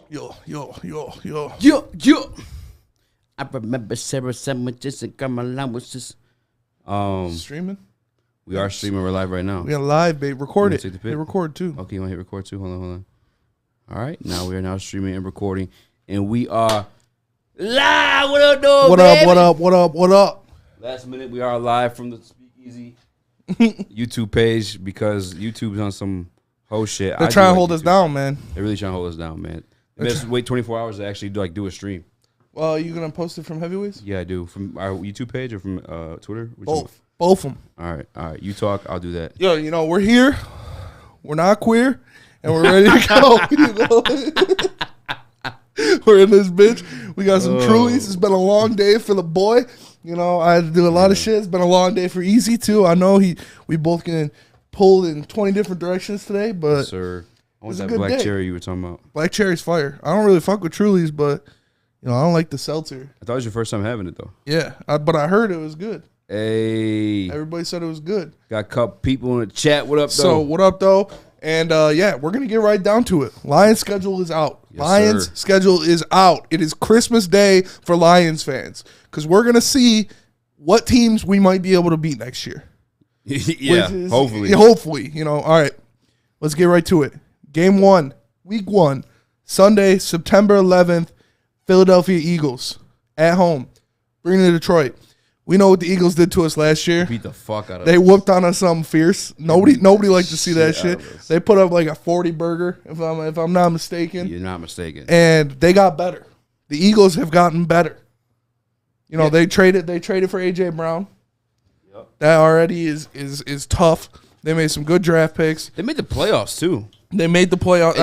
Yo. I remember Sarah sandwiches and allowances. Streaming? We are streaming. We're live right now. We are live, babe. Record it. Take the Hit pic? record too. Okay, you want to hit record too? Hold on. All right, now we are now streaming and recording, and we are live. What up, dog? What up? Last minute, we are live from the Speakeasy YouTube page because YouTube's on some whole shit. They're trying to hold us down, man. They're really trying to hold us down, man. They made us wait 24 hours to actually do a stream. Well, are you gonna post it from Heavyweights? Yeah, I do. From our YouTube page or from Twitter? Both of them. All right. You talk, I'll do that. Yo, we're here. We're not queer, and we're ready to go. We're in this bitch. We got some Trulies. It's been a long day for the boy. I had to do a lot of shit. It's been a long day for Easy too. I know we both getting pulled in 20 different directions today, but yes, sir. I want that black cherry you were talking about. Black cherry's fire. I don't really fuck with Trulies, but I don't like the seltzer. I thought it was your first time having it though. Yeah, but I heard it was good. Hey, everybody said it was good. Got a couple people in the chat. What up, though? So what up, though? And we're gonna get right down to it. Lions schedule is out. Yes, schedule is out. It is Christmas Day for Lions fans because we're gonna see what teams we might be able to beat next year. Hopefully. All right, let's get right to it. Game 1, week 1, Sunday, September 11th, Philadelphia Eagles at home, bringing to Detroit. We know what the Eagles did to us last year. Beat the fuck out of us. They whooped on us something fierce. Nobody liked to see that shit. They put up like a 40 burger, if I'm not mistaken. You're not mistaken. And they got better. The Eagles have gotten better. They traded for AJ Brown. Yep. That already is tough. They made some good draft picks. They made the playoffs too. They made the playoffs.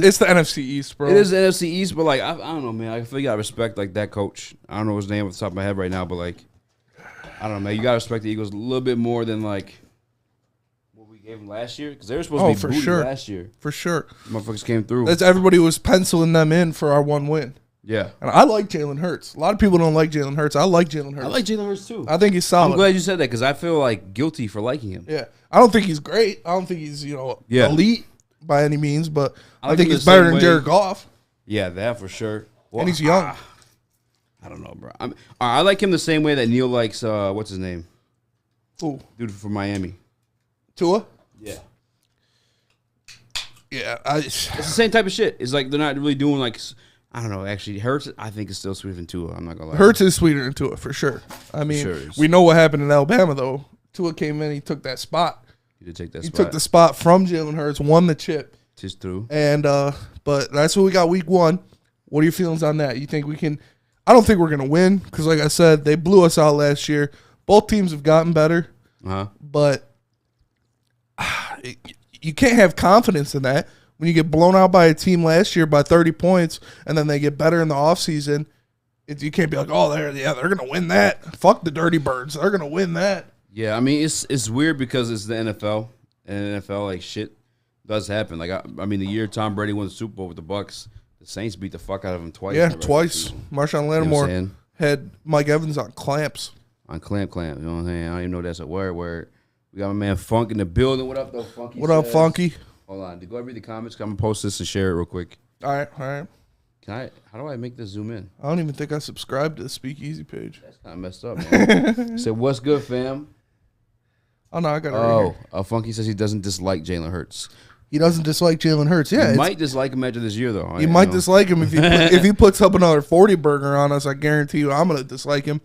It's the NFC East, bro. It is the NFC East, but I don't know, man. I feel you gotta respect that coach. I don't know his name off the top of my head right now, but I don't know, man. You gotta respect the Eagles a little bit more than what we gave them last year, because they were supposed to be booty last year. For sure, motherfuckers came through. Everybody was penciling them in for our one win. Yeah, and I like Jalen Hurts. A lot of people don't like Jalen Hurts. I like Jalen Hurts. I like Jalen Hurts too. I think he's solid. I'm glad you said that because I feel guilty for liking him. Yeah, I don't think he's great. I don't think he's elite by any means, but I think he's better than Jared Goff. Yeah, that for sure. Well, and he's young. I don't know, bro. I like him the same way that Neil likes, what's his name? Who? Dude from Miami. Tua? Yeah. Yeah. It's the same type of shit. It's they're not really doing I don't know, actually. Hurts, I think, is still sweeter than Tua. I'm not going to lie. Hurts is sweeter than Tua, for sure. We know what happened in Alabama, though. Tua came in, he took that spot. He did take that spot. He took the spot from Jalen Hurts, won the chip. Tis true. And, but that's what we got week 1. What are your feelings on that? You think we can... I don't think we're going to win because, like I said, they blew us out last year. Both teams have gotten better. But you can't have confidence in that. When you get blown out by a team last year by 30 points and then they get better in the offseason, you can't be like, they're going to win that. Fuck the Dirty Birds. They're going to win that. Yeah, it's weird because it's the NFL. And NFL, shit does happen. The year Tom Brady won the Super Bowl with the Bucks, the Saints beat the fuck out of him twice. Yeah, twice. Marshawn Lattimore had Mike Evans on clamps. On clamp. You know what I'm saying? I don't even know that's a word. We got my man Funk in the building. What up, though, Funky? What up, Funky? Hold on. Go read the comments. I'm going to post this and share it real quick. All right. How do I make this zoom in? I don't even think I subscribed to the Speakeasy page. That's kind of messed up, man. Said, what's good, fam? Oh, no, I got it right here. Funky says he doesn't dislike Jalen Hurts. He doesn't dislike Jalen Hurts. Yeah, he might dislike him after this year, though. You might dislike him if he puts up another 40 burger on us. I guarantee you, I'm gonna dislike him.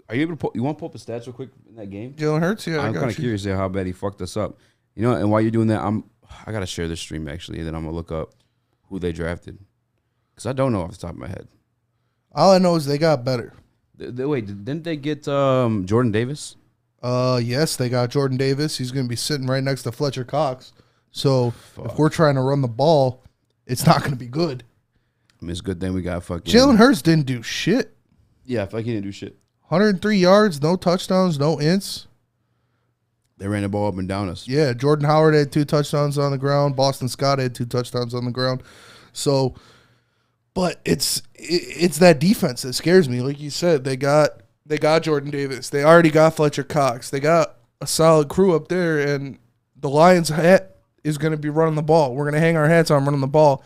Are you able to? You want to pull up the stats real quick in that game? Jalen Hurts. Yeah, I'm kind of curious how bad he fucked us up. And while you're doing that, I gotta share this stream actually, and then I'm gonna look up who they drafted because I don't know off the top of my head. All I know is they got better. Wait, didn't they get Jordan Davis? Yes, they got Jordan Davis. He's gonna be sitting right next to Fletcher Cox. So if we're trying to run the ball, it's not going to be good. It's a good thing we got fucking... Jalen Hurts didn't do shit. Yeah, I feel like he didn't do shit. 103 yards, no touchdowns, no ints. They ran the ball up and down us. Yeah, Jordan Howard had 2 touchdowns on the ground. Boston Scott had 2 touchdowns on the ground. So, but it's that defense that scares me. Like you said, they got Jordan Davis. They already got Fletcher Cox. They got a solid crew up there, and the Lions' hat is going to be running the ball. We're going to hang our hats on running the ball.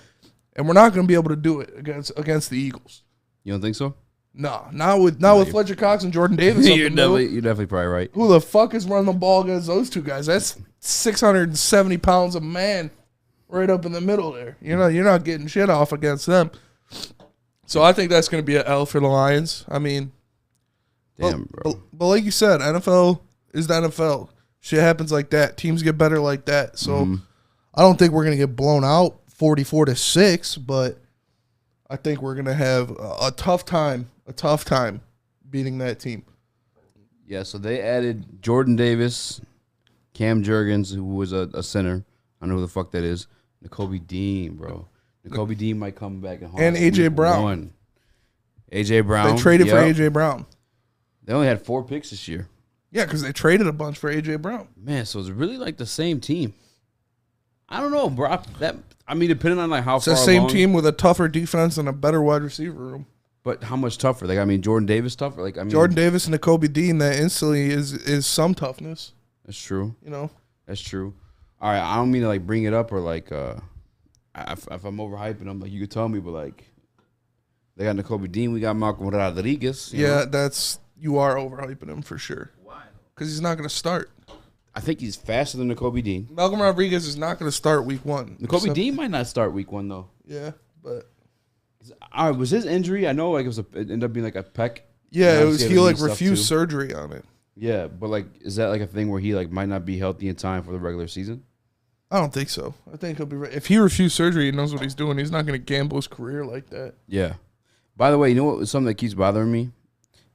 and we're not going to be able to do it against the Eagles. You don't think so? No, not with Fletcher Cox and Jordan Davis. You're definitely probably right. Who the fuck is running the ball against those two guys? That's 670 pounds of man right up in the middle there. You're not getting shit off against them. So I think that's going to be an L for the Lions. I mean, damn, bro. But like you said, NFL is the NFL. Shit happens like that. Teams get better like that. So I don't think we're going to get blown out 44-6, but I think we're going to have a tough time beating that team. Yeah, so they added Jordan Davis, Cam Jurgens, who was a center. I don't know who the fuck that is. Nakobe Dean, bro. Nakobe Dean might come back and A.J. Brown. A.J. Brown. They traded for A.J. Brown. They only had 4 picks this year. Yeah, because they traded a bunch for A.J. Brown. Man, so it's really like the same team. I don't know, bro. Depending on like how far it's the same team with a tougher defense and a better wide receiver room. But how much tougher? Like, Jordan Davis tougher? Jordan Davis and Nakobe Dean, that instantly is some toughness. That's true. That's true. All right, I don't mean to like bring it up or like if I'm overhyping them, like you could tell me, but like they got Nakobe Dean, we got Malcolm Rodriguez. Yeah, you are overhyping him for sure. Why? Because he's not going to start. I think he's faster than Nakobe Dean. Malcolm Rodriguez is not going to start week 1. Nakobe Dean might not start week 1 though. Yeah, but all right, was his injury? I know like it ended up being like a pec. Yeah, it was. He like refused surgery on it. Yeah, but like, is that like a thing where he like might not be healthy in time for the regular season? I don't think so. I think he'll be right. If he refused surgery, he knows what he's doing. He's not going to gamble his career like that. Yeah. By the way, you know what? Something that keeps bothering me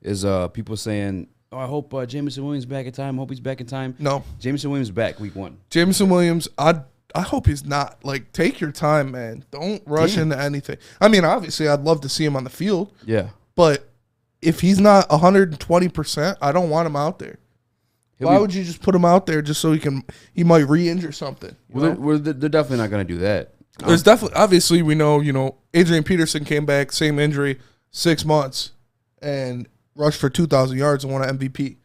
is people saying, "Oh, I hope Jameson Williams back in time. I hope he's back in time." No, Jameson Williams back week 1. Jameson Williams, I hope he's not. Like, take your time, man. Don't rush into anything. I mean, obviously, I'd love to see him on the field. Yeah. But if he's not 120%, I don't want him out there. Why would you just put him out there just so he might re-injure something? They're definitely not going to do that. There's definitely, obviously, we know, Adrian Peterson came back, same injury, 6 months, and rushed for 2,000 yards and won an MVP.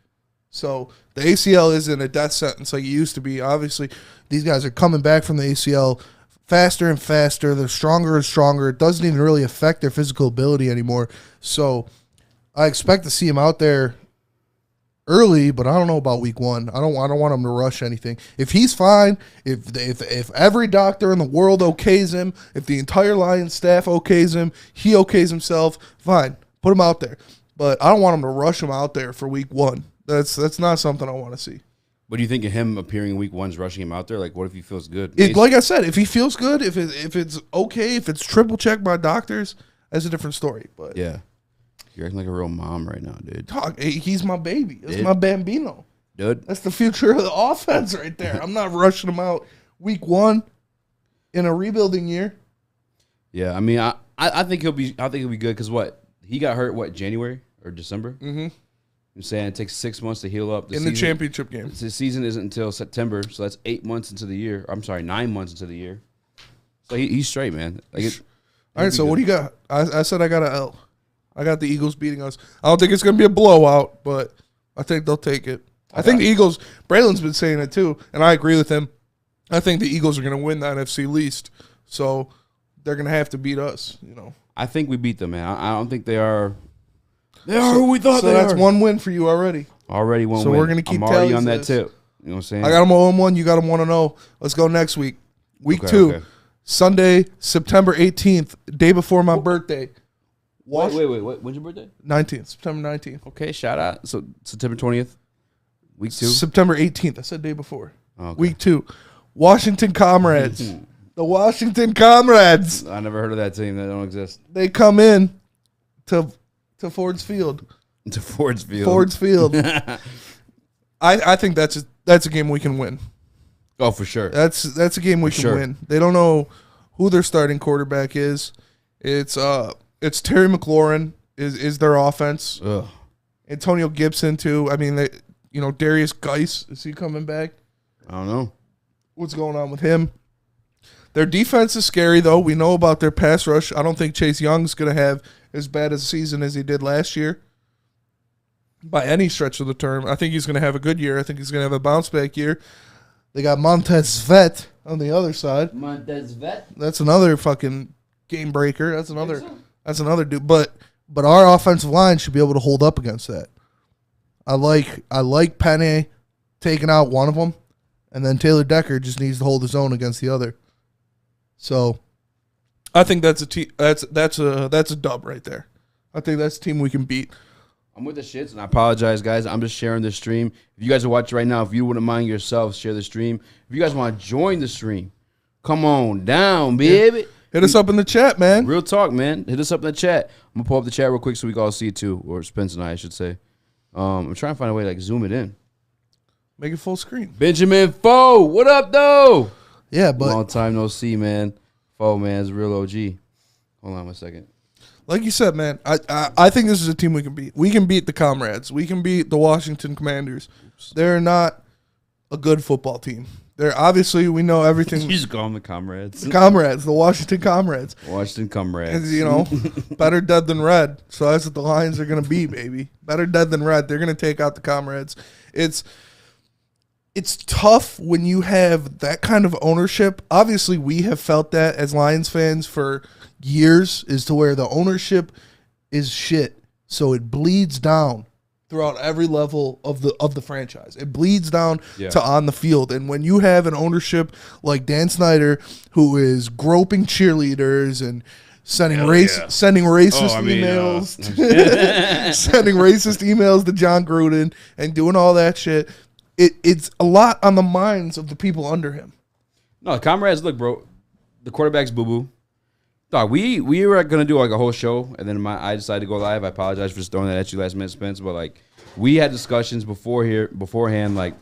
So the ACL isn't a death sentence like it used to be. Obviously, these guys are coming back from the ACL faster and faster. They're stronger and stronger. It doesn't even really affect their physical ability anymore. So I expect to see him out there early, but I don't know about week 1. I don't want him to rush anything. If he's fine, if every doctor in the world okays him, if the entire Lions staff okays him, he okays himself, fine, put him out there. But I don't want him to rush him out there for week 1. That's not something I want to see. What do you think of him appearing in week 1's rushing him out there? Like, what if he feels good? Like I said, if he feels good, if it's okay, if it's triple checked by doctors, that's a different story. But yeah. You're acting like a real mom right now, dude. He's my baby. That's my Bambino. Dude. That's the future of the offense right there. I'm not rushing him out week 1 in a rebuilding year. Yeah, I mean, I think he'll be good because what? He got hurt, January or December? Mm-hmm. I'm saying it takes 6 months to heal up. The championship game. The season isn't until September, so that's 8 months into the year. I'm sorry, 9 months into the year. So he's straight, man. All right, so what do you got? I said I got an L. I got the Eagles beating us. I don't think it's going to be a blowout, but I think they'll take it. I think the Eagles, Braylon's been saying it too, and I agree with him. I think the Eagles are going to win the NFC least, so they're going to have to beat us. I think we beat them, man. I don't think they are. They are who we thought they are. So that's 1 win for you already. Already 1 win. So we're going to keep I'm already on that tip. You know what I'm saying? I got them 0-1. You got them 1-0. Let's go next week. Week 2, okay. Sunday, September 18th, day before my birthday. Wait. When's your birthday? 19th, September 19th. Okay, shout out. So September 20th, week 2? September 18th. I said day before. Okay. Week 2. Washington Comrades. The Washington Comrades. I never heard of that team. That don't exist. They come in to Ford's Field. To Ford's Field. Ford's Field. I think that's a game we can win. Oh, for sure. That's a game we can win. They don't know who their starting quarterback is. It's Terry McLaurin is their offense. Ugh. Antonio Gibson too. I mean, Darius Geis, is he coming back? I don't know. What's going on with him? Their defense is scary though. We know about their pass rush. I don't think Chase Young's going to have as bad a season as he did last year by any stretch of the term. I think he's going to have a good year. I think he's going to have a bounce back year. They got Montez Sweat on the other side. Montez Sweat? That's another fucking game breaker. That's another dude. But our offensive line should be able to hold up against that. I like Penny taking out one of them, and then Taylor Decker just needs to hold his own against the other. So I think that's a dub right there. I think that's a team we can beat. I'm with the shits, and I apologize, guys. I'm just sharing the stream. If you guys are watching right now, if you wouldn't mind yourselves, share the stream. If you guys want to join the stream, come on down, baby. Hit us up in the chat, man. Real talk, man. Hit us up in the chat. I'm going to pull up the chat real quick so we can all see it too, or Spence and I should say. I'm trying to find a way to like zoom it in. Make it full screen. Benjamin Foe, what up, though? Yeah, but long time no see, man. Foe, man, is a real OG. Hold on 1 second. Like you said, man, I think this is a team we can beat. We can beat the Comrades. We can beat the Washington Commanders. They're not a good football team. They're obviously, we know everything. You just call them the Comrades. The Comrades, the Washington Comrades. Washington Comrades. And, you know, better dead than red. So that's what the Lions are going to be, baby. Better dead than red. They're going to take out the Comrades. It's tough when you have that kind of ownership. Obviously, we have felt that as Lions fans for years, is to where the ownership is shit. So it bleeds down throughout every level of the franchise. It bleeds down to on the field. And when you have an ownership like Dan Snyder, who is groping cheerleaders and sending racist emails, sending racist emails to John Gruden and doing all that shit, it's a lot on the minds of the people under him. No, Comrades, look, bro, the quarterback's boo-boo. Dog, we were going to do like a whole show, and then I decided to go live. I apologize for just throwing that at you last minute, Spence, but like we had discussions beforehand, like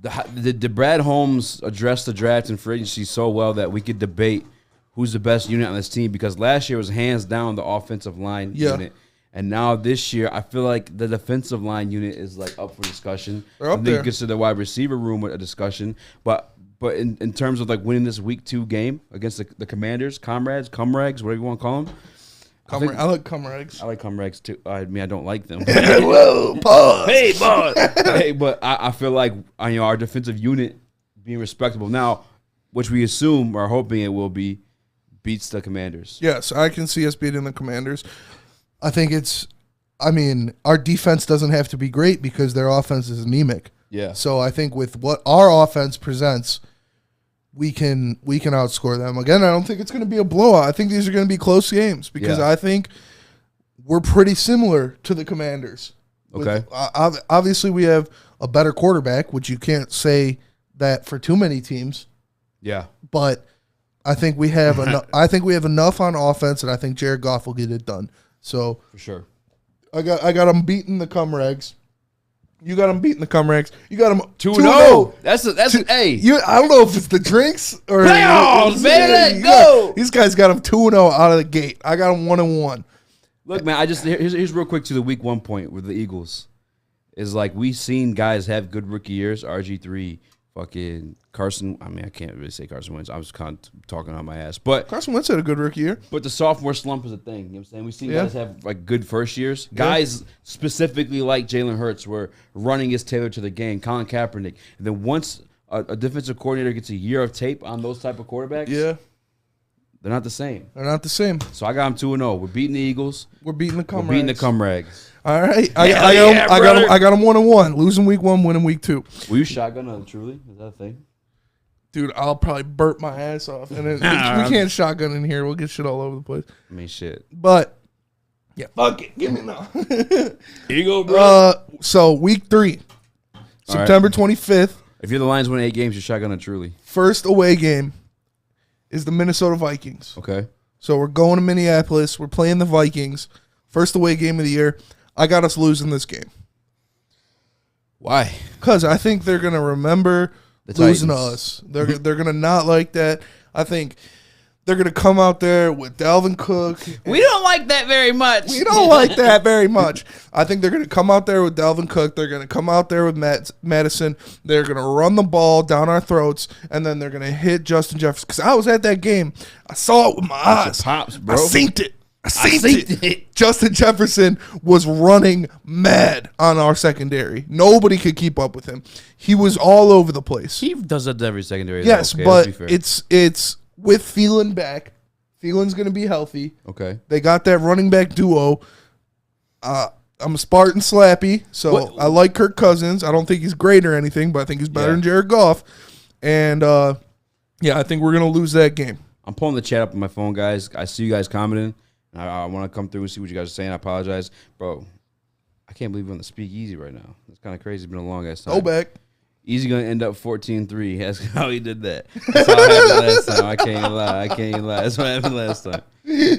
the Brad Holmes addressed the draft and free agency so well that we could debate who's the best unit on this team, because last year was hands down the offensive line unit. And now this year, I feel like the defensive line unit is like up for discussion. They're up there. You consider the wide receiver room a discussion, but in terms of like winning this week 2 game against the Commanders, Comrags, whatever you want to call them. I like Comrags. I like Comrags too. I mean, I don't like them. Whoa, pause. Hey, boss. Hey, but I feel like our defensive unit being respectable now, which we assume or hoping it will be, beats the Commanders. Yes, I can see us beating the Commanders. I think our defense doesn't have to be great because their offense is anemic. Yeah. So I think with what our offense presents, we can outscore them. Again, I don't think it's going to be a blowout. I think these are going to be close games because I think we're pretty similar to the Commanders. Okay. Obviously, we have a better quarterback, which you can't say that for too many teams. Yeah. But I think we have enough on offense, and I think Jared Goff will get it done. So for sure, I got them beating the Comrags. You got them beating the Comrags. You got them 2-0. That's hey. I don't know if it's the drinks or playoffs, man. Let's go. These guys got them 2-0 out of the gate. I got them 1-1. Look, man. Here's real quick to the week 1 point with the Eagles. Is like we've seen guys have good rookie years. RG3, fucking Carson. I mean, I can't really say Carson Wentz. I was kind of talking on my ass, but Carson Wentz had a good rookie year. But the sophomore slump is a thing. You know what I'm saying? We've seen guys have like good first years. Guys specifically like Jalen Hurts, where running is tailored to the game. Colin Kaepernick. And then once a defensive coordinator gets a year of tape on those type of quarterbacks, they're not the same. They're not the same. So I got them 2-0. We're beating the Eagles. We're beating the Comrags. We're beating the Comrags. All right. I got them 1-1. Losing week 1, winning week 2. Will you shotgun truly? Is that a thing? Dude, I'll probably burp my ass off. And we can't shotgun in here. We'll get shit all over the place. I mean, shit. But, yeah, fuck it. Give me now. Here you go, bro. So, week 3, September 25th. If you're the Lions win 8 games, you're shotgunning truly. First away game is the Minnesota Vikings. Okay. So, we're going to Minneapolis. We're playing the Vikings. First away game of the year. I got us losing this game. Why? Because I think they're going to remember losing to us. They're going to not like that. I think they're going to come out there with Dalvin Cook. We don't like that very much. We don't like that very much. I think they're going to come out there with Dalvin Cook. They're going to come out there with Madison. They're going to run the ball down our throats, and then they're going to hit Justin Jefferson. Because I was at that game. I saw it with my eyes. Pops, bro. I seen it. Justin Jefferson was running mad on our secondary. Nobody could keep up with him. He was all over the place. He does that to every secondary. Yes, okay, but it's with Thielen back. Thielen's going to be healthy. Okay. They got that running back duo. I'm a Spartan Slappy, so I like Kirk Cousins. I don't think he's great or anything, but I think he's better than Jared Goff. And, I think we're going to lose that game. I'm pulling the chat up on my phone, guys. I see you guys commenting. I want to come through and see what you guys are saying. I apologize. Bro, I can't believe we're on the speakeasy right now. It's kind of crazy. It's been a long-ass time. Go back. Easy going to end up 14-3. That's how he did that. That's how it happened last time. I can't lie. That's what happened last time.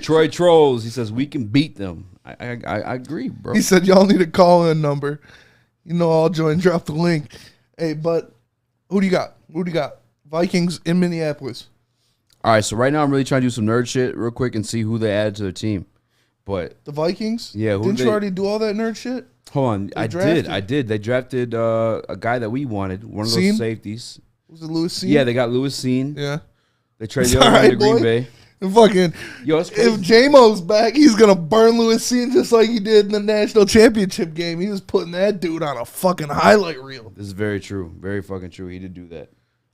Troy Trolls, he says, we can beat them. I agree, bro. He said, y'all need a call-in number. I'll join. Drop the link. Hey, but who do you got? Vikings in Minneapolis. All right, so right now I'm really trying to do some nerd shit real quick and see who they added to their team. But the Vikings? Yeah. Didn't you already do all that nerd shit? Hold on. I did. They drafted a guy that we wanted, one of those safeties. Was it Lewis Cine? Yeah, they got Lewis Cine. Yeah. They traded the other one to Green Bay. And fucking, if J-Mo's back, he's going to burn Lewis Cine just like he did in the national championship game. He was putting that dude on a fucking highlight reel. This is very true. Very fucking true. He did do that.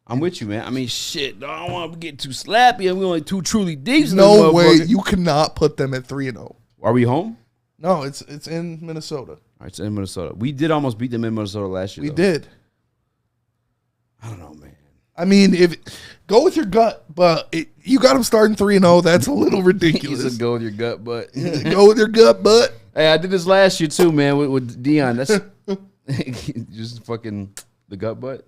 I'm with you, man. I mean, shit. I don't want to get too slappy. I'm only two truly deep. No way. You cannot put them at 3-0. Are we home? No, it's in Minnesota. All right, it's in Minnesota. We did almost beat them in Minnesota last year. We did. I don't know, man. I mean, go with your gut, but you got them starting 3-0. That's a little ridiculous. You said go with your gut, but go with your gut, but hey, I did this last year too, man. With Dion. That's just fucking the gut butt.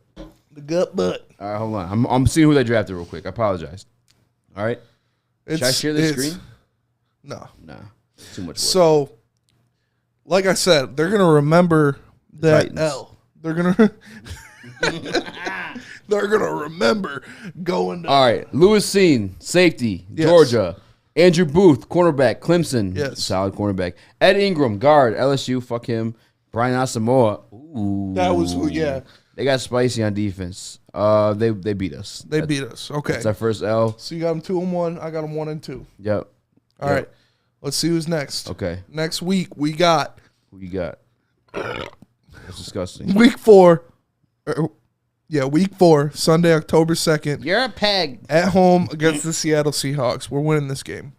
The gut butt. All right, hold on. I'm seeing who they drafted real quick. I apologize. All right. Should I share the screen? No. Nah. Too much work. So, like I said, they're gonna remember that Titans. L. They're gonna remember going to. All right. Lewis Cine, safety, Yes. Georgia. Andrew Booth, cornerback, Clemson. Yes. Solid cornerback. Ed Ingram, guard, LSU. Fuck him. Brian Asamoah. Ooh. That was who. Yeah. They got spicy on defense. They beat us. They beat us. Okay. That's our first L. So you got them 2-1. I got them 1-2. Yep. All right. Let's see who's next. Okay. Next week we got. Who you got? That's disgusting. Week 4. Week 4, Sunday, October 2nd. You're a peg. At home against the Seattle Seahawks. We're winning this game.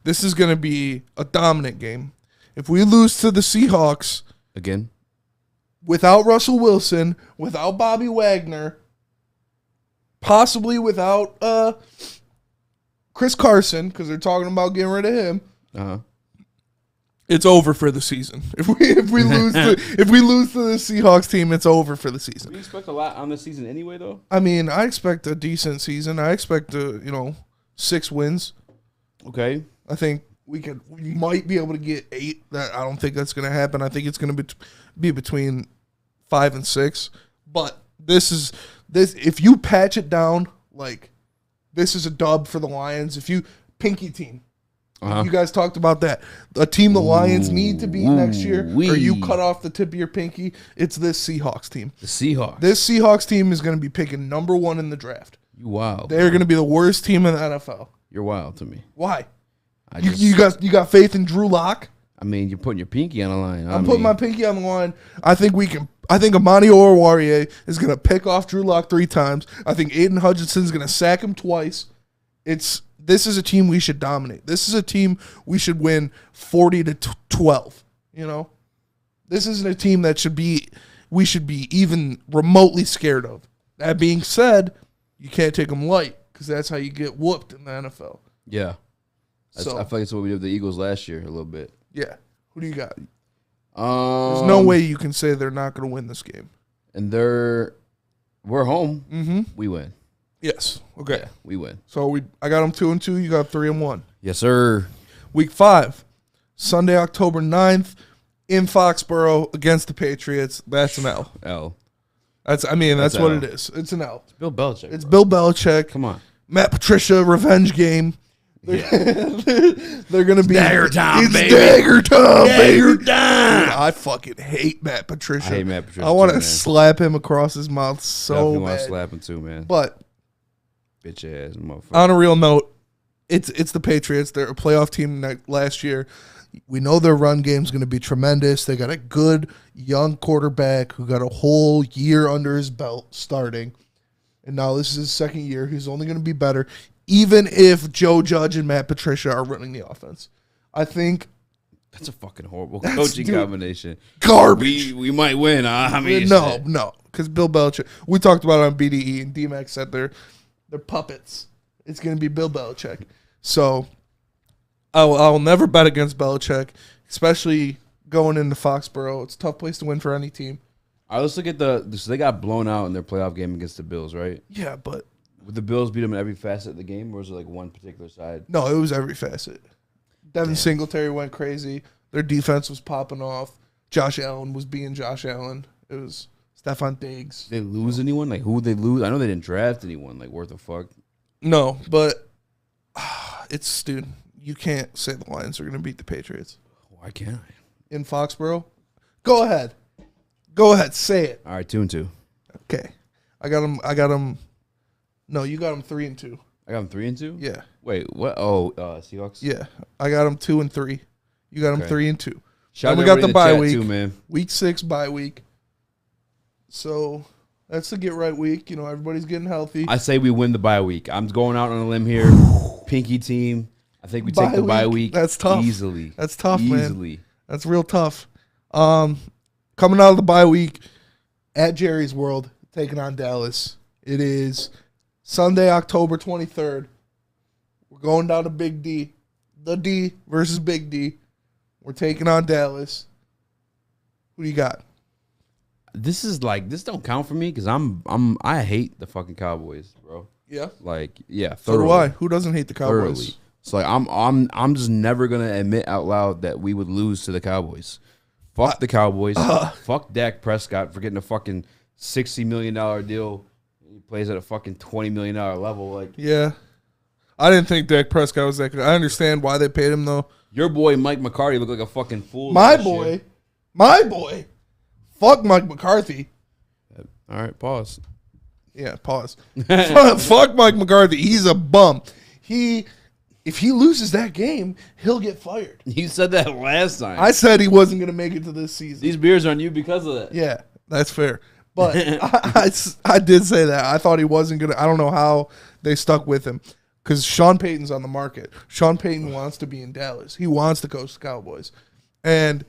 This is going to be a dominant game. If we lose to the Seahawks again, without Russell Wilson, without Bobby Wagner, possibly without Chris Carson, because they're talking about getting rid of him. It's over for the season. If we lose to the Seahawks team, it's over for the season. We expect a lot on this season anyway, though. I mean, I expect a decent season. I expect 6 wins. Okay. I think we might be able to get 8. That I don't think that's going to happen. I think it's going to be between 5 and 6. But this. If you patch it down, like this is a dub for the Lions. If you pinky team. You guys talked about that. A team the Lions need to beat next year, or you cut off the tip of your pinky, it's this Seahawks team. The Seahawks. This Seahawks team is going to be picking number 1 in the draft. You wild. They're going to be the worst team in the NFL. You're wild to me. Why? You got faith in Drew Lock? I mean, you're putting your pinky on the line. I'm putting my pinky on the line. I think Amani Oruwariye is going to pick off Drew Lock 3 times. I think Aiden Hutchinson is going to sack him twice. This is a team we should dominate. This is a team we should win 40-12. This isn't a team that we should be even remotely scared of. That being said, you can't take them light because that's how you get whooped in the NFL. Yeah. I feel like that's what we did with the Eagles last year a little bit. Yeah. Who do you got? There's no way you can say they're not going to win this game. And we're home. Mm-hmm. We win. Yes. Okay. Yeah, we win. So I got them 2-2. You got 3-1. Yes, sir. Week 5, Sunday, October 9th, in Foxborough against the Patriots. That's an L. L. That's what it is. It's an L. It's Bill Belichick. It's Bill Belichick. Come on. Matt Patricia revenge game. They're going to be Dagger time, it's baby. Dagger time, Dagger baby. time. Dude, I fucking hate Matt Patricia. I hate Matt Patricia. I want too, to slap him across his mouth so Definitely bad. want to slap him too, man. But bitch ass motherfucker. on a real note, it's the Patriots. They're a playoff team last year. We know their run game's going to be tremendous. They got a good young quarterback who got a whole year under his belt starting. And now this is his second year. He's only going to be better. even if Joe Judge and Matt Patricia are running the offense. I think that's a fucking horrible coaching combination. Garbage. We might win. I mean, no, because Bill Belichick. We talked about it on BDE, and D-Mac said they're puppets. It's going to be Bill Belichick. So I'll never bet against Belichick, especially going into Foxborough. It's a tough place to win for any team. All right, let's look at so they got blown out in their playoff game against the Bills, right? Yeah, but would the Bills beat them in every facet of the game, or was it like one particular side? No, it was every facet. Devin Singletary went crazy. Their defense was popping off. Josh Allen was being Josh Allen. It was Stephon Diggs. Did they lose anyone? Like, who would they lose? I know they didn't draft anyone, like, worth a fuck. No, but dude, you can't say the Lions are going to beat the Patriots. Why can't I? In Foxborough? Go ahead. Go ahead. Say it. All right, 2-2. Okay. I got them. No, you got them 3-2. I got them 3-2? Yeah. Wait, what? Oh, Seahawks? Yeah. I got them 2-3. You got them 3-2. Shout out we got the bye chat week. Too, man. Week 6 bye week. So that's the get right week. You know, everybody's getting healthy. I say we win the bye week. I'm going out on a limb here. Pinky team. I think we take the bye week. That's tough. Easily. That's tough, Easily. man. That's real tough. Coming out of the bye week at Jerry's World, taking on Dallas. It is Sunday, October 23rd. We're going down to Big D. The D versus Big D. We're taking on Dallas. Who do you got? This don't count for me because I hate the fucking Cowboys, bro. Yeah. Like, yeah. So do I. Who doesn't hate the Cowboys? Thoroughly. So like I'm just never gonna admit out loud that we would lose to the Cowboys. Fuck the Cowboys. Fuck Dak Prescott for getting a fucking $60 million deal. He plays at a fucking $20 million level. Like, yeah. I didn't think Dak Prescott was that good. I understand why they paid him though. Your boy Mike McCarthy looked like a fucking fool. My boy. Fuck Mike McCarthy. All right, pause. Yeah, pause. Fuck Mike McCarthy. He's a bum. If he loses that game, he'll get fired. You said that last time. I said he wasn't going to make it to this season. These beers are on you because of that. Yeah, that's fair. But I did say that. I thought he wasn't going to. I don't know how they stuck with him because Sean Payton's on the market. Sean Payton wants to be in Dallas. He wants to coach the Cowboys. And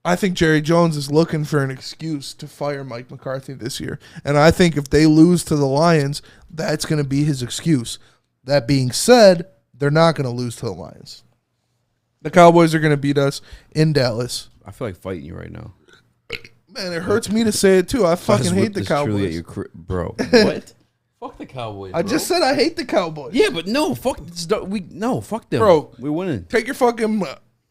I think Jerry Jones is looking for an excuse to fire Mike McCarthy this year. And I think if they lose to the Lions, that's going to be his excuse. That being said, they're not going to lose to the Lions. The Cowboys are going to beat us in Dallas. I feel like fighting you right now. Man, it hurts me to say it too. I fucking hate the Cowboys. Bro, what? Fuck the Cowboys, bro. I just said I hate the Cowboys. Yeah, but no, fuck them. Bro, we're winning. Take your fucking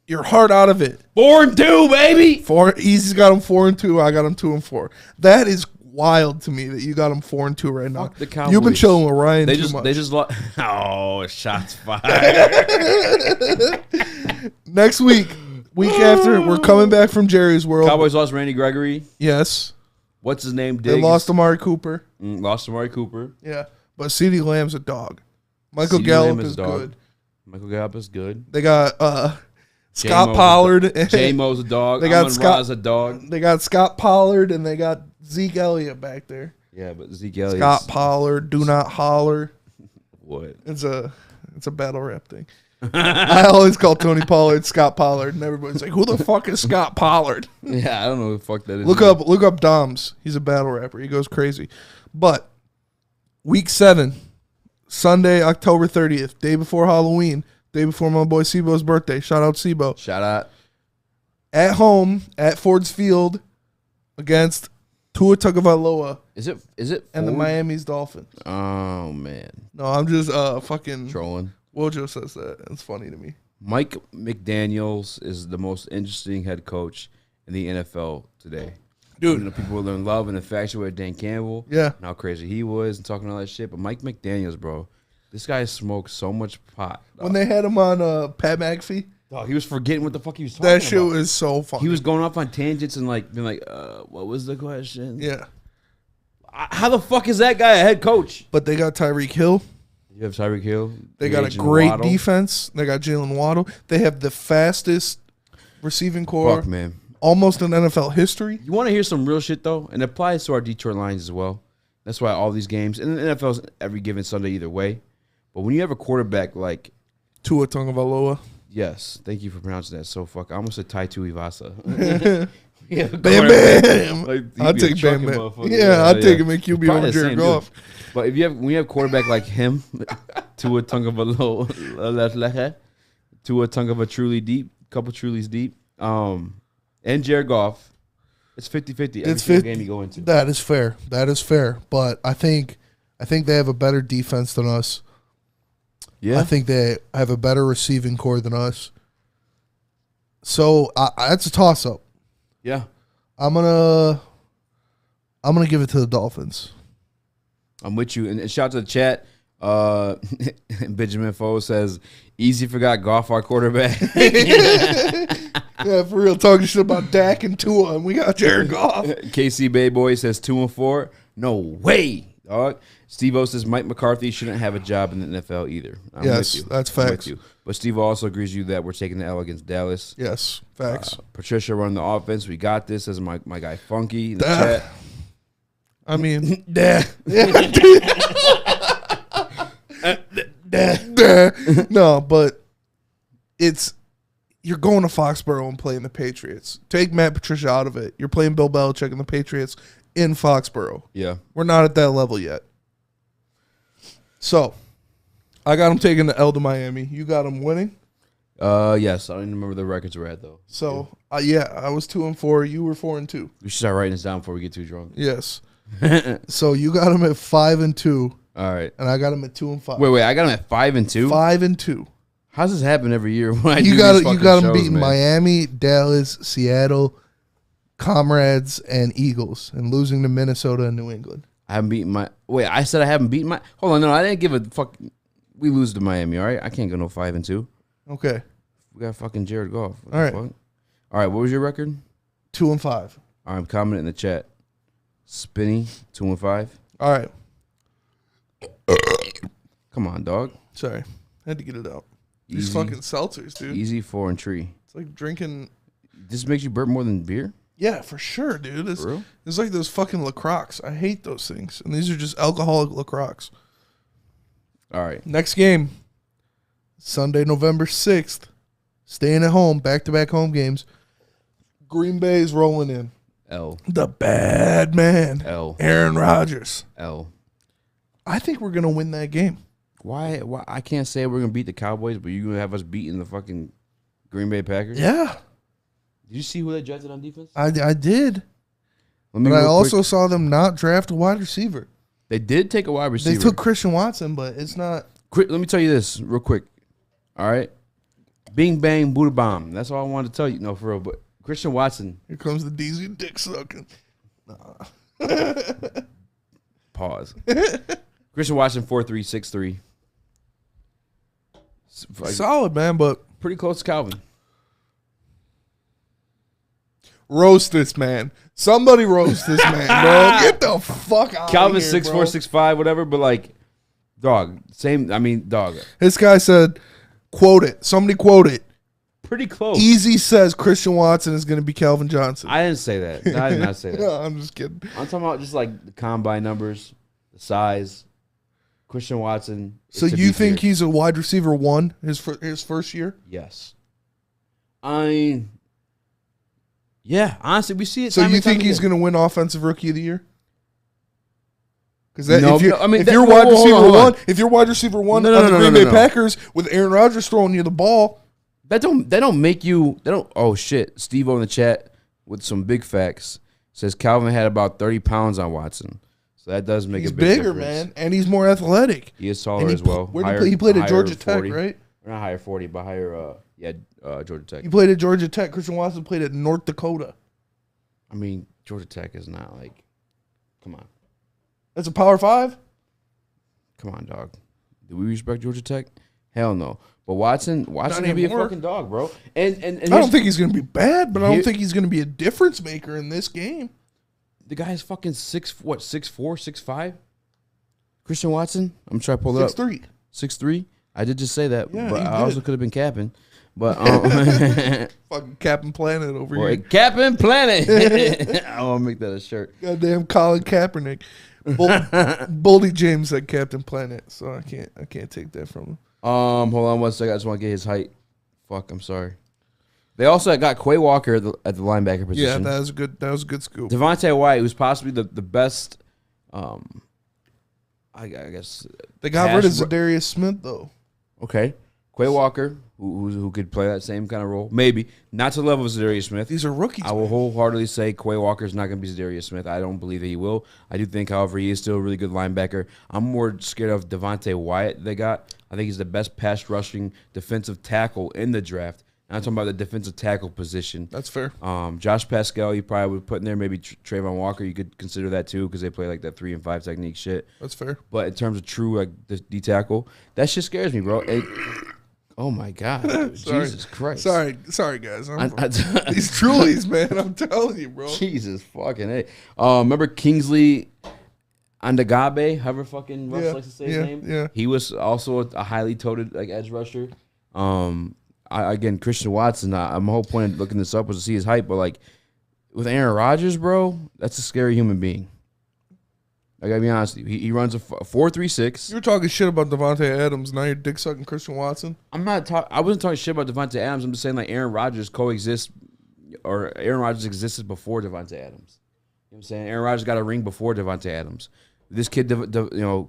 your heart out of it. 4-2, baby. He's got them 4-2. I got them 2-4. That is wild to me that you got them 4-2 right now. Fuck the Cowboys. You've been chilling with Ryan They too much. just lost. Oh, shots fired. Next week after, we're coming back from Jerry's World. Cowboys lost Randy Gregory. Yes. What's his name? Diggs. They lost Amari Cooper. Lost Amari Cooper. Yeah, but CeeDee Lamb's a dog. Michael Gallup is good. Michael Gallup is good. They got Scott Pollard. J-Mo's a dog. They got Scott a dog. They got Scott Pollard and they got Zeke Elliott back there. Yeah, but Zeke Elliott. Scott Pollard, do not holler. What? It's a battle rap thing. I always call Tony Pollard Scott Pollard, and everybody's like, "Who the fuck is Scott Pollard?" Yeah, I don't know who the fuck that is. Look up Doms. He's a battle rapper. He goes crazy. But week 7, Sunday, October 30th, day before Halloween, day before my boy Sebo's birthday. Shout out Sebo. Shout out. At home at Ford's Field against Tua Tagovailoa. Is it? And the Miami's Dolphins. Oh man. No, I'm just fucking trolling. Wojo says that. It's funny to me. Mike McDaniels is the most interesting head coach in the NFL today. Dude. You know, people were in love and infatuated with Dan Campbell. Yeah. And how crazy he was and talking all that shit. But Mike McDaniels, bro, this guy smoked so much pot. Dog. When they had him on Pat McAfee. Dog, he was forgetting what the fuck he was talking about. That shit was so funny. He was going off on tangents and like being like, what was the question? Yeah. How the fuck is that guy a head coach? But they got Tyreek Hill. You have Tyreek Hill. They got a great defense. They got Jalen Waddle. They have the fastest receiving core. Fuck, man. Almost in NFL history. You want to hear some real shit, though? And it applies to our Detroit Lions as well. That's why all these games, and the NFL's every given Sunday either way. But when you have a quarterback like Tua Tagovailoa. yes, thank you for pronouncing that so fuck. I almost said Tai Tuivasa. Yeah, Bam Bam. Like, I'll take Bam Bam. Yeah, I'll take him at QB over Jared Goff. But when you have quarterback like him, Tua Tagovailoa, Tua Tagovailoa truly deep, couple trulies deep, and Jared Goff, it's 50-50 every single game you go into. That is fair. That is fair. But I think they have a better defense than us. Yeah. I think they have a better receiving core than us. So that's a toss up. Yeah. I'm gonna give it to the Dolphins. I'm with you. And shout out to the chat. Benjamin Foe says, easy forgot Goff, our quarterback. Yeah, for real, talking shit about Dak and Tua, and we got Jared Goff. KC Bay Boy says 2-4. No way, dog. Steve O says Mike McCarthy shouldn't have a job in the NFL either. I'm yes, with you. That's facts. But Steve also agrees with you that we're taking the L against Dallas. Yes, facts. Patricia running the offense. We got this. As my guy Funky in the chat. I mean, no, but you're going to Foxborough and playing the Patriots. Take Matt Patricia out of it. You're playing Bill Belichick and the Patriots in Foxborough. Yeah. We're not at that level yet. So, I got them taking the L to Miami. You got them winning? Yes. I don't even remember the records we're at, though. So, yeah, I was 2-4. You were 4-2. We should start writing this down before we get too drunk. Yes. So, you got them at 5-2. All right. And I got them at 2-5. Wait. I got them at 5-2? 5-2. How's this happen every year when I you do got them beating Miami, Dallas, Seattle, Comrades, and Eagles, and losing to Minnesota and New England. I haven't beaten my. Wait, I said I haven't beaten my. Hold on, no, I didn't give a fuck. We lose to Miami, all right? I can't go no 5-2. Okay. We got fucking Jared Goff. All right. All right, what was your record? 2-5. All right, I'm commenting in the chat. Spinny, 2-5. All right. Come on, dog. Sorry. I had to get it out. These Easy. fucking seltzers, dude. Easy 4-3. It's like drinking. This makes you burp more than beer? Yeah, for sure, dude. It's, For real? it's like those fucking LaCroix. I hate those things. And these are just alcoholic LaCroix. All right. Next game, Sunday, November 6th. Staying at home, back-to-back home games. Green Bay's rolling in. L. The bad man. L. Aaron Rodgers. L. I think we're going to win that game. Why? I can't say we're going to beat the Cowboys, but you're going to have us beating the fucking Green Bay Packers? Yeah. Did you see who they drafted on defense? I did. But I also saw them not draft a wide receiver. They did take a wide receiver. They took Christian Watson, but it's not. Let me tell you this real quick. All right? Bing, bang, Buddha bomb. That's all I wanted to tell you. No, for real. But Christian Watson. Here comes the DZ dick sucking. Pause. Christian Watson, 4'3", 6'3". Solid, man, but Pretty close to Calvin. roast this man. Somebody roast this man, bro. Get the fuck out Calvin of here, 6'4", bro. 6'5", whatever, but like, dog, same, I mean, dog. This guy said, quote it. Somebody quote it. Pretty close. Easy says Christian Watson is going to be Calvin Johnson. I didn't say that. I did not say that. No, I'm just kidding. I'm talking about just like the combine numbers, the size. Christian Watson. So you think he's a wide receiver one his first year? Yes. Yeah, honestly, we see it. So you think he's going to win Offensive Rookie of the Year? Because if you're wide receiver one on the Green Bay Packers with Aaron Rodgers throwing you the ball, that don't make you. They don't. Oh shit! Steve on the chat with some big facts says Calvin had about 30 pounds on Watson. So that does make he's a big bigger, difference. man, and he's more athletic. He is taller as well. Where did he played at Georgia Tech, right? Or not higher 40, but higher. Georgia Tech. He played at Georgia Tech. Christian Watson played at North Dakota. I mean, Georgia Tech is not like. Come on. That's a Power 5? Come on, dog. Do we respect Georgia Tech? Hell no. But Watson gonna be a fucking dog, bro. And I don't think he's gonna be bad, but I don't think he's gonna be a difference maker in this game. The guy is fucking 6'4", 6'5"? Christian Watson? I'm trying to pull it up. 6'3". 6'3"? I did just say that, Yeah, but you I did. also could have been capping. But Fucking Captain Planet over here. Captain Planet. I want to make that a shirt. Goddamn Colin Kaepernick. Boldy James said Captain Planet, so I can't take that from him. Hold on one second. I just want to get his height. Fuck, I'm sorry. They also got Quay Walker at the linebacker position. Yeah, that was good. That was a good scoop. Devontae White, who's possibly the best. I guess they got rid of Zadarius Smith though. Okay, Quay Walker, who could play that same kind of role, maybe not to the level of Zadarius Smith. These are rookies. I will wholeheartedly say Quay Walker is not going to be Zadarius Smith. I don't believe that he will. I do think, however, he is still a really good linebacker. I'm more scared of Devontae Wyatt. They got. I think he's the best pass rushing defensive tackle in the draft. I'm talking about the defensive tackle position. That's fair. Josh Pascal, you probably would put in there. Maybe Trayvon Walker, you could consider that too because they play like that 3 and 5 technique shit. That's fair. But in terms of true like the D tackle, that shit scares me, bro. Oh my god, Jesus Christ! Sorry, guys. These Trulies, man. I'm telling you, bro. Jesus fucking A. Remember Kingsley Andagabe, however fucking Russ likes to say his name. Yeah. He was also a highly touted like edge rusher. Again, Christian Watson. My whole point of looking this up was to see his height, but like with Aaron Rodgers, bro, that's a scary human being. I gotta be honest with you. He runs a 4.36. You were talking shit about Devontae Adams. Now you're dick sucking Christian Watson. I wasn't talking shit about Devontae Adams. I'm just saying like Aaron Rodgers coexists, or Aaron Rodgers existed before Devontae Adams. You know what I'm saying? Aaron Rodgers got a ring before Devontae Adams. This kid,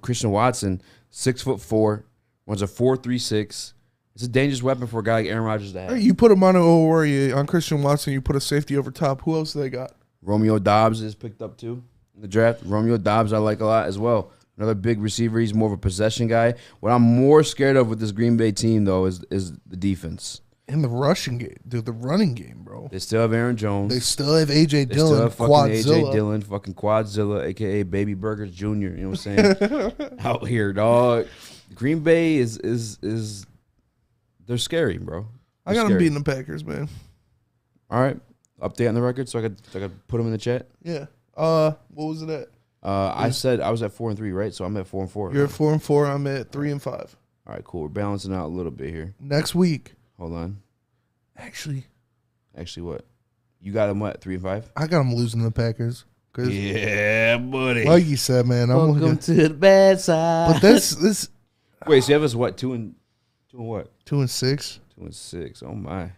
Christian Watson, 6'4", runs a 4.36. It's a dangerous weapon for a guy like Aaron Rodgers to have. Hey, you put him on Christian Watson. You put a safety over top. Who else do they got? Romeo Doubs is picked up too in the draft. Romeo Doubs I like a lot as well. Another big receiver. He's more of a possession guy. What I'm more scared of with this Green Bay team though is the defense. And the rushing game, dude. The running game, bro. They still have Aaron Jones. They still have A.J. Dillon. They still have fucking Quadzilla. A.J. Dillon, fucking Quadzilla, a.k.a. Baby Burgers Jr., you know what I'm saying? Out here, dog. Green Bay is they're scary, bro. I got them beating the Packers, man. All right. Update on the record so I could put them in the chat. Yeah. What was it at? I said I was at 4-3, right? So I'm at 4-4. You're at 4-4. I'm at 3-5. All right, cool. We're balancing out a little bit here. Next week. Hold on. Actually what? You got them what? 3-5? I got them losing the Packers. Yeah, buddy. Like you said, man. Welcome to the bad side. But this. Wait, so you have us what? 2 and what? 2-6. 2-6. Oh my.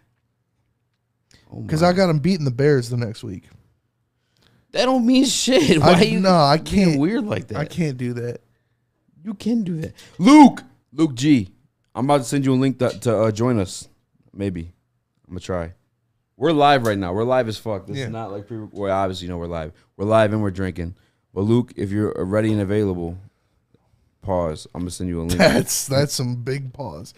Because I got them beating the Bears the next week. That don't mean shit. Why you? No, I can't. Being weird like that. I can't do that. You can do that. Luke G. I'm about to send you a link to join us. Maybe. I'm gonna try. We're live right now. We're live as fuck. This is not like well, obviously we're live. We're live and we're drinking. But Luke, if you're ready and available, pause. I'm gonna send you a link. That's some big pause.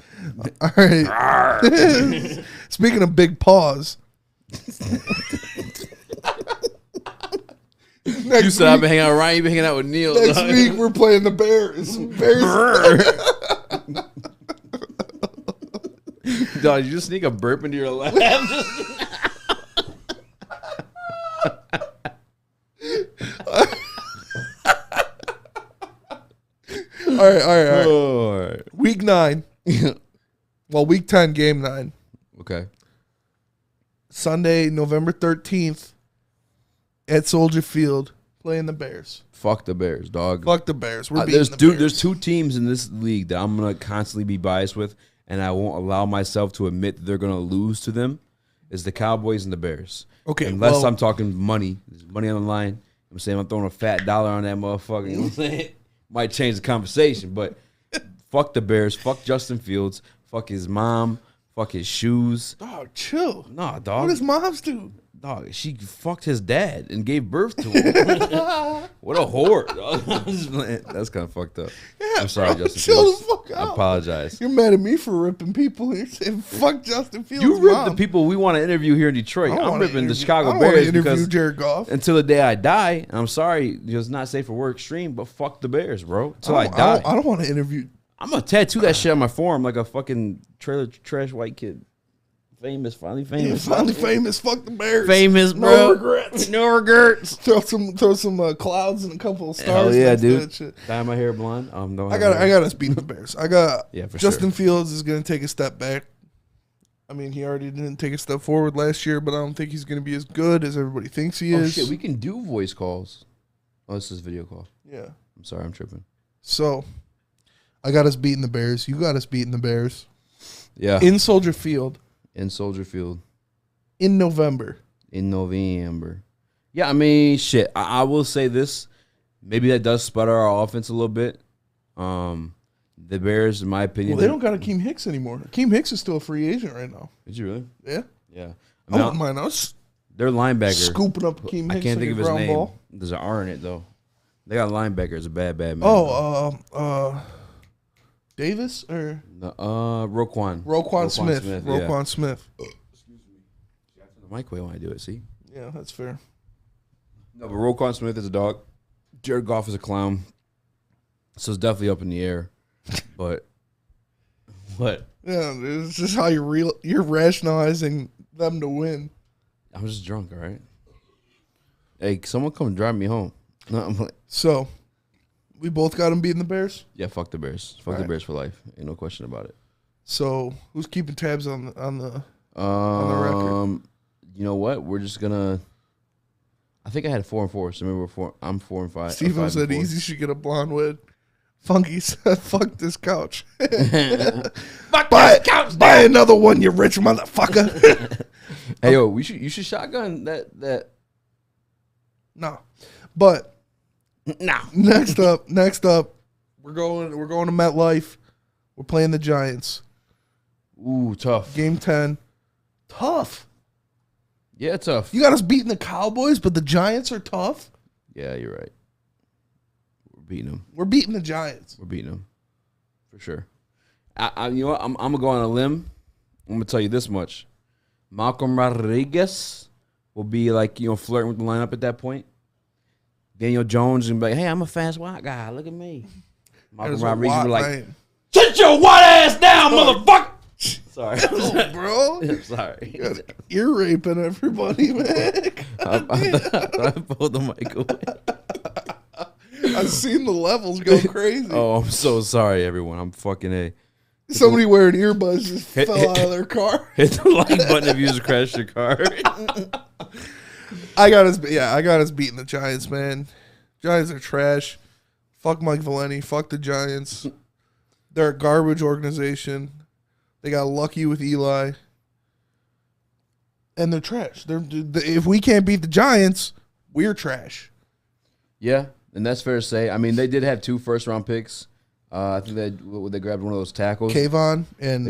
All right. Speaking of big pause. You said I've been hanging out with Ryan. You've been hanging out with Neil. Next week we're playing the Bears. Dog, you just sneak a burp into your lap. All right. Week 9. Well, week 10, game 9. Okay. Sunday, November 13th at Soldier Field, playing the Bears. Fuck the Bears, dog. Fuck the Bears. We're beating the Bears. There's 2 teams in this league that I'm going to constantly be biased with, and I won't allow myself to admit that they're going to lose to them, is the Cowboys and the Bears. Okay. Unless I'm talking money. There's money on the line. I'm saying I'm throwing a fat dollar on that motherfucker. You know what I'm saying? Might change the conversation, but fuck the Bears. Fuck Justin Fields. Fuck his mom. Fuck his shoes. Dog, chill. Nah, dog. What does moms do? Dog, she fucked his dad and gave birth to him. What a whore, dog. That's kind of fucked up. Yeah, I'm sorry, bro, Justin chill Fields. the fuck out. I apologize. You're mad at me for ripping people. You're saying fuck Justin Fields' You rip mom. the people we want to interview here in Detroit. I'm ripping the Chicago Bears because Jared Goff. until the day I die, and I'm sorry, it's not safe for work stream, but fuck the Bears, bro. Until I die. I don't want to interview. I'm going to tattoo that shit on my forearm like a fucking trailer trash white kid. Finally famous. Yeah, finally famous. Fuck the Bears. Famous, bro. No regrets. No regrets. Throw some clouds and a couple of stars. Hell yeah, dude. That shit. Dye my hair blonde. I got us beating the Bears. I got for Justin sure. Fields is going to take a step back. I mean, he already didn't take a step forward last year, but I don't think he's going to be as good as everybody thinks he is. Shit, we can do voice calls. Oh, this is video call. Yeah. I'm sorry, I'm tripping. So, I got us beating the Bears. You got us beating the Bears. Yeah. In Soldier Field. In Soldier Field. In November. Yeah, I mean, shit. I will say this. Maybe that does sputter our offense a little bit. The Bears, in my opinion. Well, they don't got Akeem Hicks anymore. Akeem Hicks is still a free agent right now. Did you really? Yeah. Yeah. I wouldn't mind us their linebacker. scooping up Akeem Hicks. I can't think of his name. Ball. There's an R in it, though. They got linebacker. It's a bad man. Davis or Roquan. Roquan Smith. Roquan Yeah. Smith. Excuse me. The mic way when I do it. See. Yeah, that's fair. No, but Roquan Smith is a dog. Jared Goff is a clown. So it's definitely up in the air. But what? Yeah, it's just how you're rationalizing them to win. I'm just drunk, all right? Hey, someone come drive me home. No, I'm like, so, we both got them beating the Bears? yeah, fuck the Bears. Fuck the Bears for life. Ain't no question about it. So, who's keeping tabs on the record? You know what? We're just gonna. I think I had 4-4. So maybe I'm 4-5. Steve said Easy should get a blonde wig. Funky said, "Fuck this couch." Fuck this couch. Buy another one, you rich motherfucker. Hey yo, you should shotgun that. No, but No. Next up, we're going to MetLife. We're playing the Giants. Ooh, tough. Game 10. Tough. Yeah, tough. You got us beating the Cowboys, but the Giants are tough. Yeah, you're right. We're beating them. We're beating the Giants. We're beating them for sure. You know what? I'm gonna go on a limb. I'm gonna tell you this much: Malcolm Rodriguez will be flirting with the lineup at that point. Daniel Jones and be like, "Hey, I'm a fast white guy. Look at me." Malcolm Rodriguez will be like, "Sit your white ass down, motherfucker." Sorry, bro. I'm sorry. You're raping everybody, man. I pulled the mic away. I've seen the levels go crazy. Oh, I'm so sorry, everyone. I'm fucking A. Somebody wearing earbuds just fell out of their car. Hit the like button if you just crashed your car. I got us beating the Giants, man. Giants are trash. Fuck Mike Valenti. Fuck the Giants. They're a garbage organization. They got lucky with Eli. And they're trash. If we can't beat the Giants, we're trash. Yeah, and that's fair to say. I mean, they did have 2 first-round picks. I think they grabbed one of those tackles. Kayvon and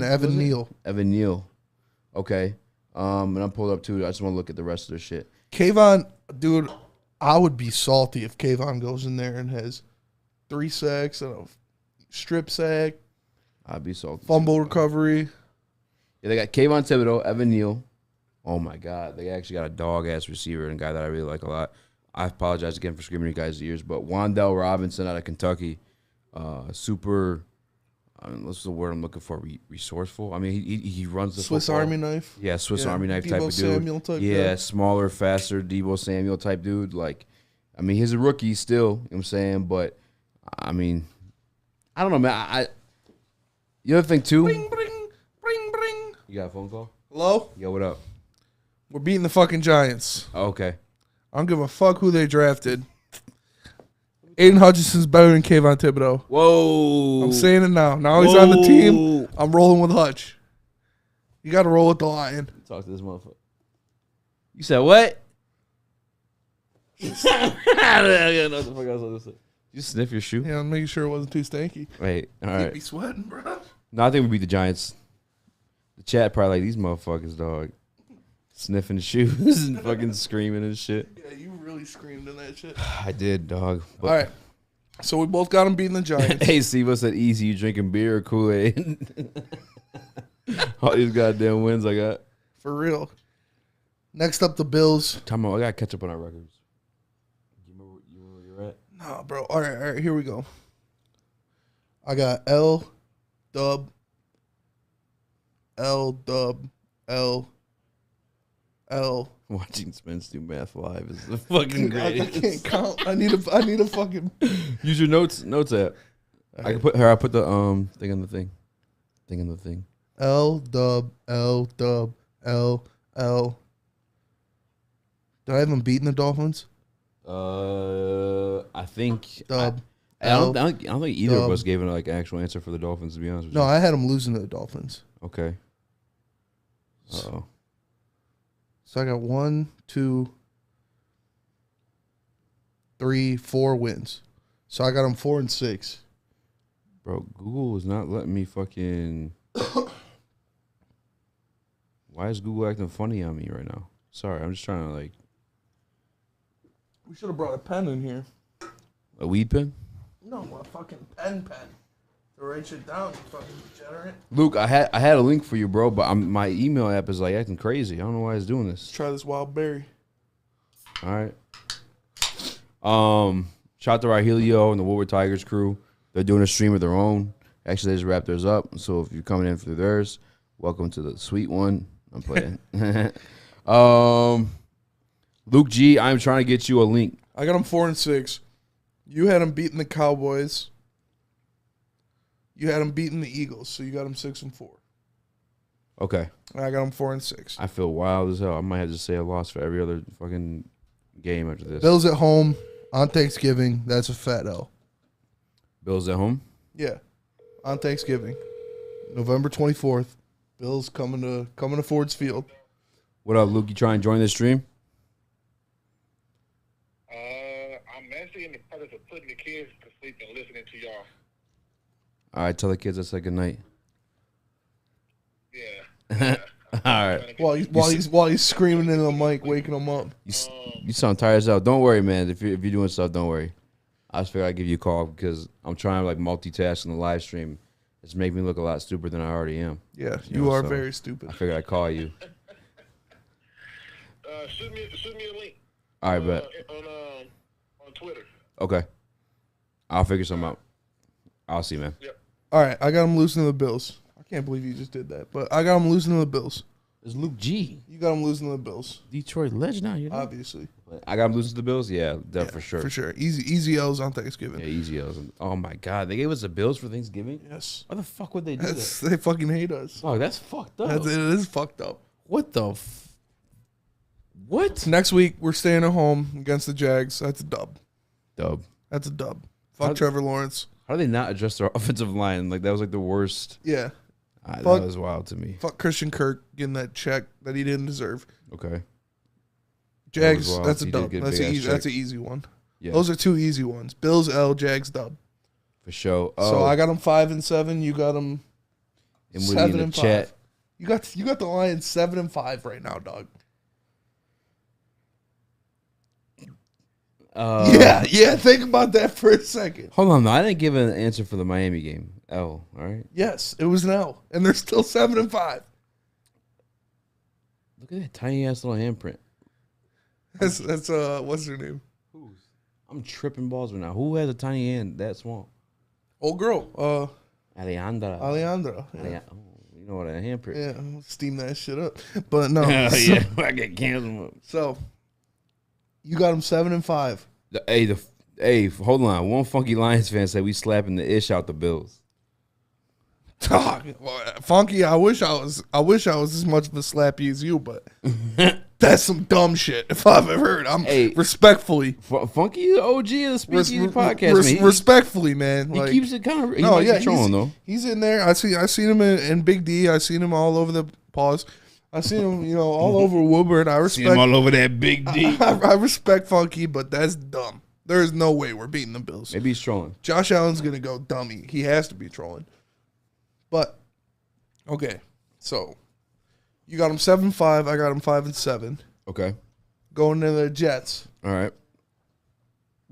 Evan Neal. Evan Neal. Okay. And I'm pulled up, too. I just want to look at the rest of their shit. Kayvon, dude, I would be salty if Kayvon goes in there and has 3 sacks and a strip sack. I'd be salty. Fumble recovery. Yeah, they got Kayvon Thibodeau, Evan Neal. Oh, my God. They actually got a dog-ass receiver and a guy that I really like a lot. I apologize again for screaming you guys' ears, but Wan'Dale Robinson out of Kentucky, super, what's the word I'm looking for, resourceful? I mean, he runs the Swiss football. Army knife. Yeah, Swiss Army knife Deebo type of dude. Samuel type guy. Smaller, faster, Deebo Samuel type dude. He's a rookie still, you know what I'm saying? But, I mean, I don't know, man. The other thing, too. Bring, bring, bring, bring. You got a phone call? Hello? Yo, what up? We're beating the fucking Giants. Oh, okay. I don't give a fuck who they drafted. Aiden Hutchinson's better than Kayvon Thibodeau. Whoa. I'm saying it now. Now he's on the team. I'm rolling with Hutch. You got to roll with the Lion. Talk to this motherfucker. You said what? I don't know what the fuck I was supposed to say. You sniff your shoe? Yeah, I'm making sure it wasn't too stanky. Wait, all right. You'd be sweating, bro. No, I think we beat the Giants. The chat probably like, these motherfuckers, dog. Sniffing the shoes and fucking screaming and shit. Yeah, you really screamed in that shit. I did, dog. All right. So we both got them beating the Giants. Hey, Steve, said easy. You drinking beer or Kool-Aid? All these goddamn wins I got. For real. Next up, the Bills. Time out. I got to catch up on our records. You remember where you're at? Nah, bro. All right. Here we go. I got L, dub, L. Watching Spence do math live is the fucking greatest. I can't count. I need a fucking. Use your notes app. I can put her. I put the thing on the thing. Thing on the thing. L dub. Did I have them beating the Dolphins? I think Dub. I don't think either of Dub. us gave an like actual answer for the Dolphins. To be honest with No, you. I had them losing to the Dolphins. Okay. Uh-oh. So I got 1, 2, 3, 4 wins. So I got them 4 and 6. Bro, Google is not letting me fucking. Why is Google acting funny on me right now? Sorry, I'm just trying to like. We should have brought a pen in here. A weed pen? No, a fucking pen. To write shit down, you fucking degenerate. Luke, I had a link for you, bro, but my email app is like acting crazy. I don't know why it's doing this. Let's try this wild berry. All right. Shout out to Rahilio and the Woodward Tigers crew. They're doing a stream of their own. Actually, they just wrapped theirs up. So if you're coming in for theirs, welcome to the sweet one. I'm playing. Luke G, I'm trying to get you a link. I got them 4 and 6. You had them beating the Cowboys. You had them beating the Eagles, so you got them 6 and 4. Okay. And I got them 4 and 6. I feel wild as hell. I might have to say a loss for every other fucking game after this. Bills at home on Thanksgiving. That's a fat L. Bills at home? Yeah, on Thanksgiving, November 24th. Bills coming to Ford's Field. What up, Luke? You trying to join this stream? I'm actually in the process of putting the kids to sleep and listening to y'all. All right, tell the kids I said good night. Yeah. All right. While he's screaming into the mic, waking them up. You sound tired as hell. Don't worry, man. If you're doing stuff, don't worry. I just figured I'd give you a call because I'm trying to like multitask in the live stream. It's making me look a lot stupider than I already am. Yeah, You you know, are so very stupid. I figured I'd call you. Shoot me a link. All right, bet. On Twitter. Okay. I'll figure something out. I'll see, man. Yep. All right, I got them losing to the Bills. I can't believe you just did that, but I got them losing to the Bills. It's Luke G. You got them losing to the Bills, Detroit legend now, you know? obviously. I got him losing to the Bills? Yeah, for sure. For sure. Easy L's on Thanksgiving. Yeah, easy L's. Oh, my God. They gave us the Bills for Thanksgiving? Yes. Why the fuck would they do that? They fucking hate us. Oh, that's fucked up. It is fucked up. What the What? Next week, we're staying at home against the Jags. That's a dub. Dub. That's a dub. Fuck Trevor Lawrence. How do they not adjust their offensive line? Like, that was like the worst. Yeah. That Fuck. was wild to me. Fuck Christian Kirk getting that check that he didn't deserve. Okay. Jags, wild. that's a He did dub. get a That's big-ass an check. easy one. Yeah. Those are 2 easy ones. Bills L, Jags dub. For sure. Oh, So I got them 5 and 7. You got them and Woody 7 in the and 5. chat. You got the Lions 7 and 5 right now, dog. Yeah. Think about that for a second. Hold on, though. I didn't give an answer for the Miami game. L, all right? Yes, it was an L, and they're still 7 and 5. Look at that tiny ass little handprint. That's what's her name? I'm tripping balls right now. Who has a tiny hand that small? Old girl. Alejandra. Alejandra. Yeah. Oh, you know what a handprint. Yeah, I'll steam that shit up. But no. Yeah, I get canceled. So you got them 7 and 5. Hey, hold on. One funky Lions fan said we slapping the ish out the Bills. Funky, I wish I was as much of a slappy as you, but that's some dumb shit if I've ever heard. Respectfully. Funky the OG of the Speakeasy podcast, man. Respectfully, man. He keeps it kind of trolling though. He's in there. I seen him in Big D. I seen him all over the pause. I seen him, all over Woodward. I respect him all over that Big D. I respect Funky, but that's dumb. There is no way we're beating the Bills. Maybe he's trolling. Josh Allen's gonna go dummy. He has to be trolling. But okay, so you got him 7-5. I got him 5 and 7. Okay. Going to the Jets. All right.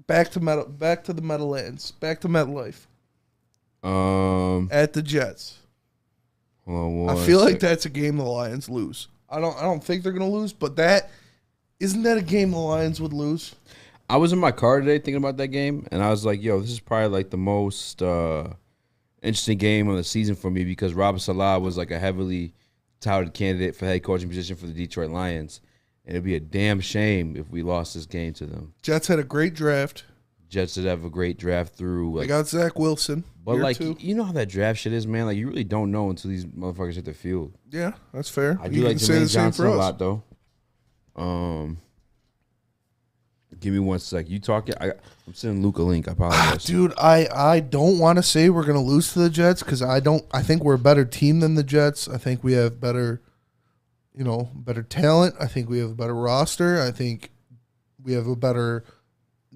Back to the Meadowlands. Back to MetLife. At the Jets. Hold on I feel like that's a game the Lions lose. I don't think they're gonna lose, but isn't that a game the Lions would lose? I was in my car today thinking about that game, and I was like, yo, this is probably like the most interesting game of the season for me because Robert Saleh was like a heavily touted candidate for head coaching position for the Detroit Lions. And it'd be a damn shame if we lost this game to them. Jets had a great draft. Jets did have a great draft through. They got Zach Wilson. But like, you know how that draft shit is, man? Like, you really don't know until these motherfuckers hit the field. Yeah, that's fair. I do like Jermaine Johnson a lot, though. Give me 1 sec. You talking? I'm sending Luke a link. I apologize. Dude, I don't want to say we're gonna lose to the Jets because I think we're a better team than the Jets. I think we have better talent. I think we have a better roster. I think we have a better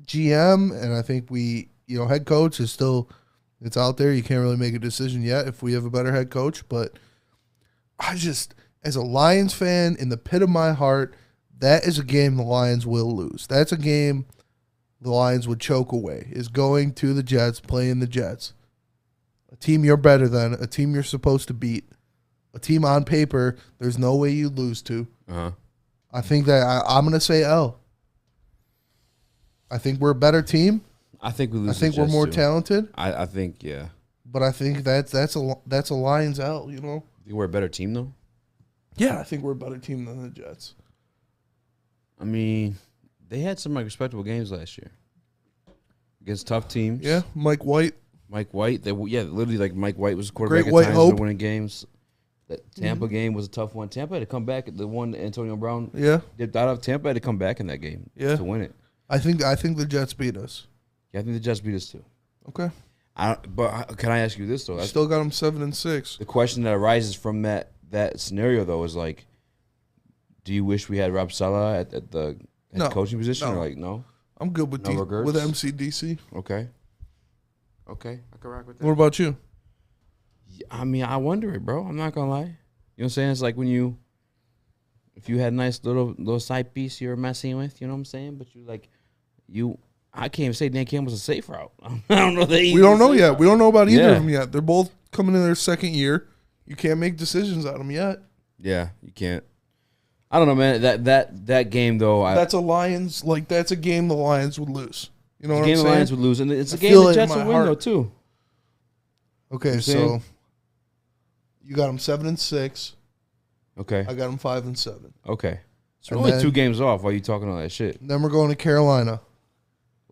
GM, and I think head coach is still, it's out there. You can't really make a decision yet if we have a better head coach, but I just, as a Lions fan, in the pit of my heart, that is a game the Lions will lose. That's a game the Lions would choke away, is going to the Jets, playing the Jets. A team you're better than, a team you're supposed to beat, a team on paper there's no way you lose to. Uh-huh. I think that I'm going to say L. I think we're a better team. I think we lose. I think we're more talented. I think, yeah. But I think that's a Lions L, You think we're a better team, though? Yeah, I think we're a better team than the Jets. I mean, they had some respectable games last year against tough teams. Yeah, Mike White. Literally, like Mike White was the quarterback Great at White times. Hope. Winning games. That Tampa game was a tough one. Tampa had to come back. The one Antonio Brown dipped out of. Tampa had to come back in that game to win it. I think the Jets beat us. Yeah, I think the Jets beat us too. Okay. But can I ask you this though? Still got them 7-6. The question that arises from that scenario though is like, do you wish we had Rob Saleh at the head coaching position or like no? I'm good with with MCDC. Okay, I can rock with that. What about you? I mean, I wonder it, bro. I'm not gonna lie. You know what I'm saying? It's like if you had a nice little side piece you were messing with, you know what I'm saying? But I can't even say Dan Campbell's a safe route. I don't know that we don't know yet. Route. We don't know about either of them yet. They're both coming in their second year. You can't make decisions on them yet. Yeah, you can't. I don't know, man. That game though, that's a game the Lions would lose. You know what I'm saying? The Lions would lose, and it's a game the Jets would win though too. Okay, so you got them 7-6. Okay, I got them 5-7. Okay, so we're only 2 games off while you talking all that shit. Then we're going to Carolina.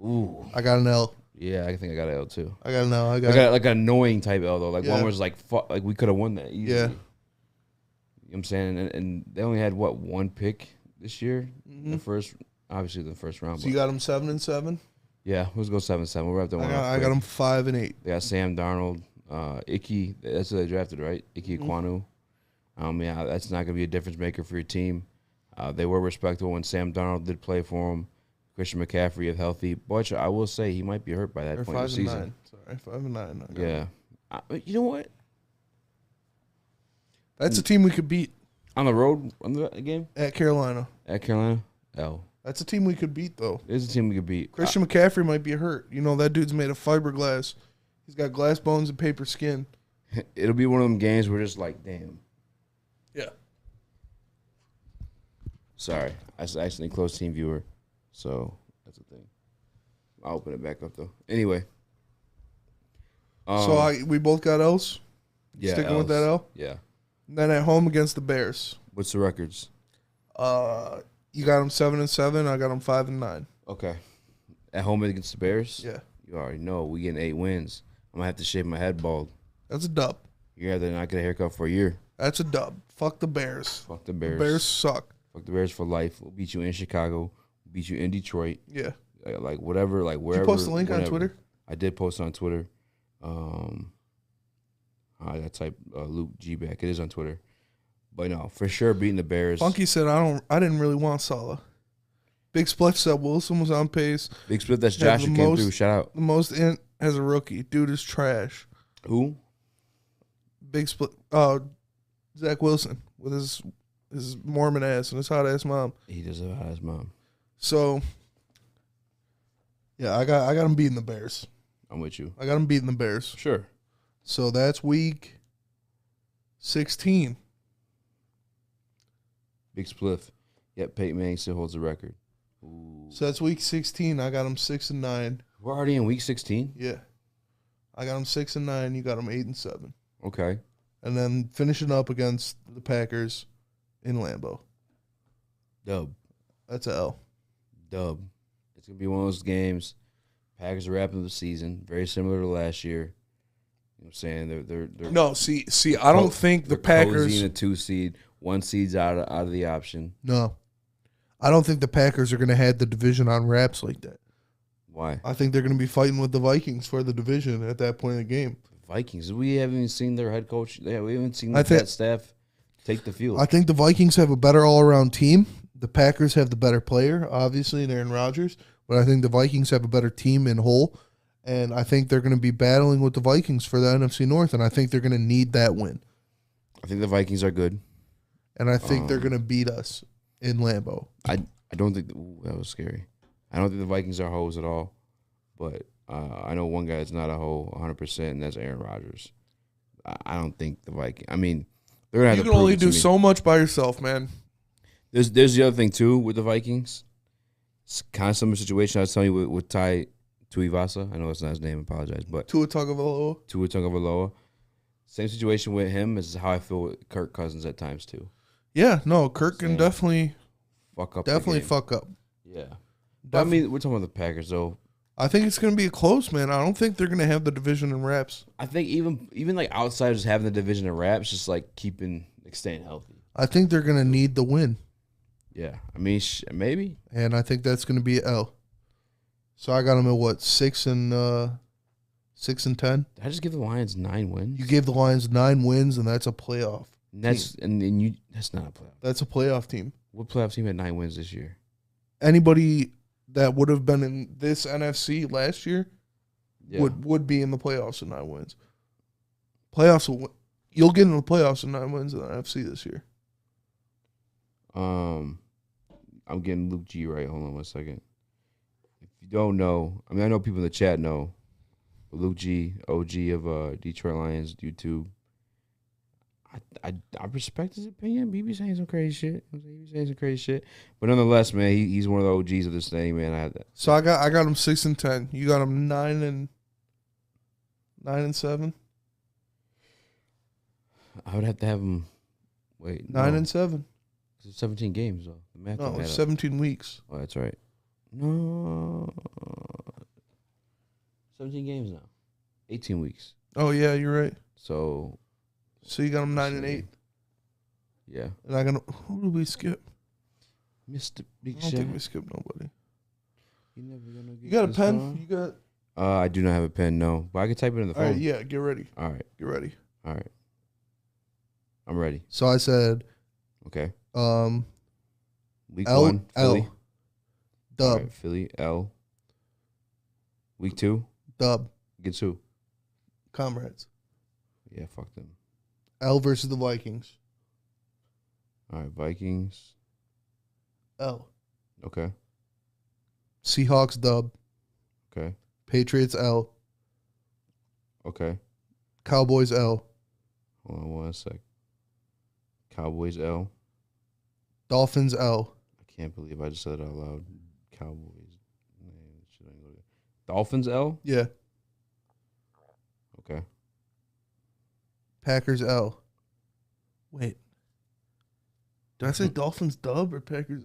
Ooh, I got an L. Yeah, I think I got an L too. I got an L. I got like an annoying type L though. Like one was like fuck, like we could have won that easily. Yeah. You know what I'm saying? And they only had one pick this year. Mm-hmm. The first round. So you got them 7-7? Yeah, let's go 7-7. We'll wrap that one up. I got them 5-8. They got Sam Darnold, Icky. That's who they drafted, right? Icky Ekwonu. Yeah, that's not gonna be a difference maker for your team. They were respectable when Sam Darnold did play for them. Christian McCaffrey, if healthy, but I will say he might be hurt by that point in the season. 5-9. Yeah, you know what? That's a team we could beat on the road on the game at Carolina. L. That's a team we could beat though. It's a team we could beat. Christian McCaffrey might be hurt. You know that dude's made of fiberglass. He's got glass bones and paper skin. It'll be one of them games where just like, damn. Yeah. Sorry, I accidentally closed Team Viewer. So that's the thing. I'll open it back up though. Anyway. We both got L's? Yeah. Sticking with that L? Yeah. And then at home against the Bears. What's the records? You got them 7-7. I got them 5-9. Okay. At home against the Bears? Yeah. You already know. We getting 8 wins. I'm going to have to shave my head bald. That's a dub. You're going to not get a haircut for a year. That's a dub. Fuck the Bears. Fuck the Bears. The Bears suck. Fuck the Bears for life. We'll beat you in Chicago. We'll beat you in Detroit. Yeah. Like whatever, like wherever. Did you post the link on Twitter? I did post it on Twitter. I got type Luke G back. It is on Twitter. But no, for sure beating the Bears. Funky said I didn't really want Saleh. Big Split said Wilson was on pace. Big Split, that's Josh who came through. Shout out. The most int as a rookie. Dude is trash. Who? Big Split. Zach Wilson with his Mormon ass and his hot ass mom. He does have a hot ass mom. So yeah, I got him beating the Bears. I'm with you. I got him beating the Bears. Sure. So that's week 16. Big spliff. Yep, Peyton Manning still holds the record. Ooh. So that's week 16. I got him 6-9. We're already in week 16? Yeah. I got him 6-9. You got him 8-7. Okay. And then finishing up against the Packers in Lambeau. Dub. That's a L. Dub. It's going to be one of those games. Packers are wrapping up the season. Very similar to last year. You know what I'm saying? They're No, see, I don't think the Packers cozy in a 2 seed. 1 seed's out of the option. No. I don't think the Packers are going to have the division on wraps like that. Why? I think they're going to be fighting with the Vikings for the division at that point in the game. Vikings. We haven't even seen their head coach. Yeah, we haven't seen that staff take the field. I think the Vikings have a better all-around team. The Packers have the better player, obviously, in Aaron Rodgers. But I think the Vikings have a better team in whole. And I think they're going to be battling with the Vikings for the NFC North. And I think they're going to need that win. I think the Vikings are good. And I think they're going to beat us in Lambeau. I don't think that was scary. I don't think the Vikings are hoes at all, but I know one guy that's not a hoe 100%, and that's Aaron Rodgers. I don't think the Vikings. I mean, they're gonna have you to can only prove it to do me. so much by yourself, man. There's the other thing too with the Vikings. It's kind of similar situation I was telling you with Ty Tuivasa. I know that's not his name. I apologize, but Tua Tagovailoa. Same situation with him as how I feel with Kirk Cousins at times too. Yeah, no, Kirk can definitely fuck up. fuck up. Yeah. But I mean, we're talking about the Packers, though. I think it's going to be a close, man. I don't think they're going to have the division in wraps. I think even like outsiders having the division in wraps, just like staying healthy. I think they're going to need the win. Yeah, I mean, maybe. And I think that's going to be an L. So I got them at what, 6 and 10? Did I just give the Lions 9 wins? You gave the Lions 9 wins, and that's a playoff. That's not a playoff. That's a playoff team. What playoff team had 9 wins this year? Anybody that would have been in this NFC last year would be in the playoffs with 9 wins. You'll get in the playoffs with 9 wins in the NFC this year. I'm getting Luke G right. Hold on 1 second. If you don't know, I mean, I know people in the chat know, but Luke G, OG of Detroit Lions YouTube. I respect his opinion. He be saying some crazy shit. But nonetheless, man, he's one of the OGs of this thing, man. I had that. So I got him 6 and 10. You got him 9 and 7. I would have to have him. Wait, 9 and 7. It's 17 games though. The math No, 17 weeks. Oh, that's right. No, 17 games now. 18 weeks. Oh yeah, you're right. So you got him 9 and 8. Yeah. And I got him. Who did we skip? Mr. Big I don't Shot. think we skipped nobody. You got a pen? You got? I do not have a pen. No, but I can type it in the phone. All right, yeah. Get ready. All right. Get ready. All right. I'm ready. So I said, Okay. Week L, 1, Philly. L. Dub. All right, Philly, L. Week 2, Dub. against who? Comrades. Yeah, fuck them. L versus the Vikings. All right, Vikings. L. Okay. Seahawks dub. Okay. Patriots L. Okay. Cowboys L. Hold on 1 sec. Cowboys L. Dolphins L. I can't believe I just said it out loud. Cowboys. Man, shit ain't go there. Dolphins L. Yeah. Okay. Packers L. Wait. Did I say Dolphins dub or Packers?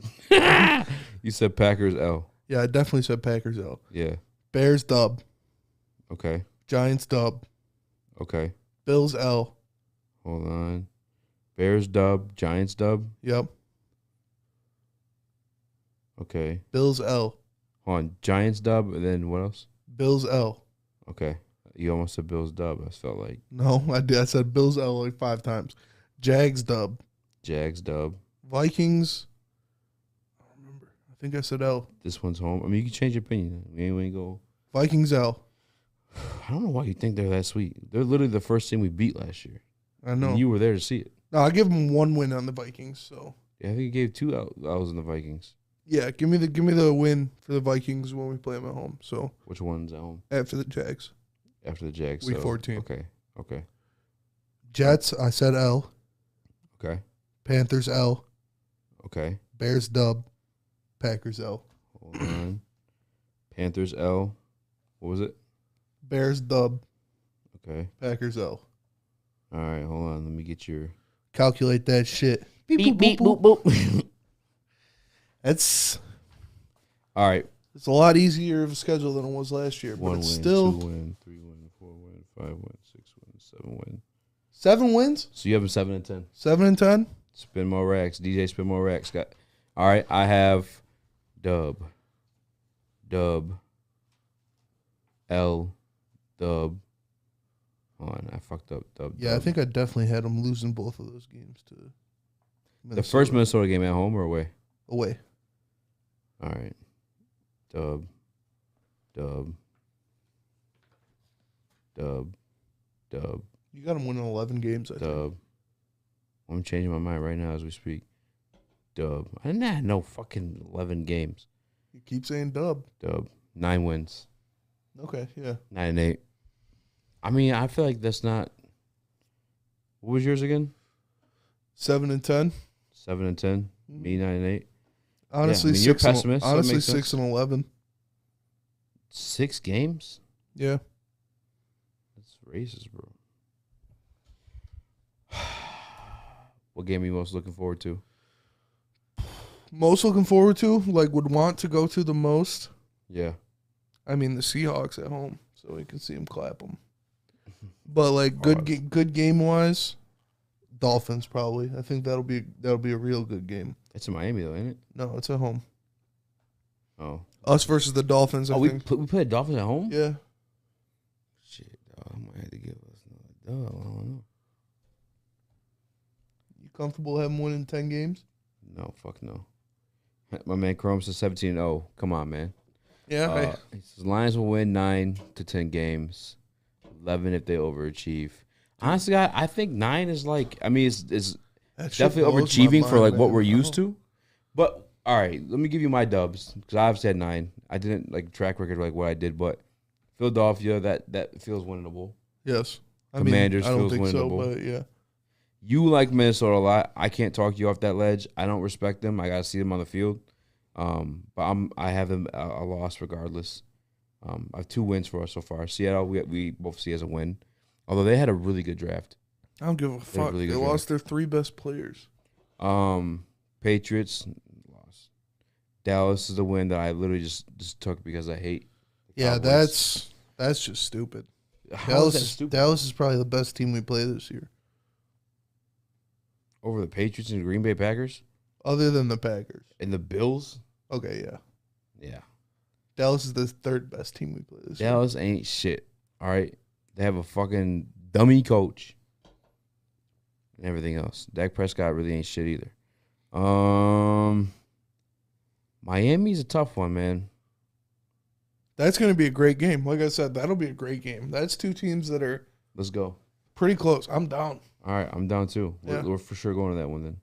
You said Packers L. Yeah, I definitely said Packers L. Yeah. Bears dub. Okay. Giants dub. Okay. Bills L. Hold on. Bears dub. Giants dub. Yep. Okay. Bills L. Hold on. Giants dub, and then what else? Bills L. Okay. You almost said Bills dub. I felt like. No, I did. I said Bills L like 5 times. Jags dub. Jags dub. Vikings. I don't remember. I think I said L. This one's home. I mean, you can change your opinion. We ain't go. Vikings L. I don't know why you think they're that sweet. They're literally the first team we beat last year. I know. And you were there to see it. No, I give them 1 win on the Vikings. So Yeah, I think you gave 2 L's in the Vikings. yeah, give me the win for the Vikings when we play them at home. So Which one's at home? after the Jags, After the Jags. Week so- 14. Okay. Jets. I said L. Okay. Panthers L. Okay. Bears dub. Packers L. Hold on. Panthers L. What was it? Bears dub. Okay. Packers L. All right. Hold on. Let me get your. Calculate that shit. Beep, beep, boop, boop. It's All right. a lot easier of a schedule than it was last year, but 1 it's win, still 2 win, 3 win, 4 win, 5 win, 6 win, 7 win. 7 wins. So you have them 7 and 10. 7 and 10. Spin more racks. DJ spin more racks. Got All right, I have dub, dub, L, dub. Hold on, I fucked up. Dub, Yeah, I dub. think I definitely had them losing both of those games to Minnesota. The first Minnesota game at home or away? Away. All right. Dub, dub, dub, dub, You got them winning 11 games, I think. dub. I'm changing my mind right now as we speak. Dub. I didn't have no fucking 11 games. You keep saying dub. Dub. 9 wins. Okay, yeah. 9-8. I mean, I feel like that's not. What was yours again? 7-10. 7-10. Me 9-8. Honestly, I mean, you're 6 and, pessimist, so it honestly makes 6 sense. and 11. 6 games? Yeah. That's racist, bro. What game are you most looking forward to? Most looking forward to, like would want to go to the most. Yeah. I mean, the Seahawks at home, so we can see them clap them. But like good game wise, Dolphins probably. I think that'll be a real good game. It's in Miami though, ain't it? No, it's at home. Oh. Us versus the Dolphins. I we think. played Dolphins at home? Yeah. Shit, dog, I might have to give us another dog. I don't know. You comfortable having winning 10 games? No, fuck no. My man Chrome says 17-0. Come on, man. Yeah. He says Lions will win 9 to 10 games, 11 if they overachieve. Honestly, I think 9 is like, I mean, it's definitely overachieving for like what we're used to. But all right, let me give you my dubs because I've said 9. I didn't like track record like what I did, but Philadelphia that feels winnable. Yes. Commanders I don't feels think so, winnable. but yeah. You like Minnesota a lot. I can't talk you off that ledge. I don't respect them. I gotta see them on the field. But I have them a loss regardless. I have 2 wins for us so far. Seattle, we both see as a win, although they had a really good draft. I don't give a fuck. really They good lost their 3 best players. Patriots lost. Dallas is a win that I literally just took because I hate. Yeah, Cowboys. that's just stupid. How is that stupid? Dallas is probably the best team we play this year, Over the Patriots and Green Bay Packers other than the Packers. and the Bills. Okay, yeah. Yeah, Dallas is the 3rd best team we play this year. Dallas ain't shit. All right, they have a fucking dummy coach and everything else. Dak Prescott really ain't shit either. Miami's a tough one, man. That's going to be a great game. Like I said, that'll be a great game. That's 2 teams that are Let's go. pretty close. I'm down. All right, I'm down too. Yeah. We're for sure going to that one then.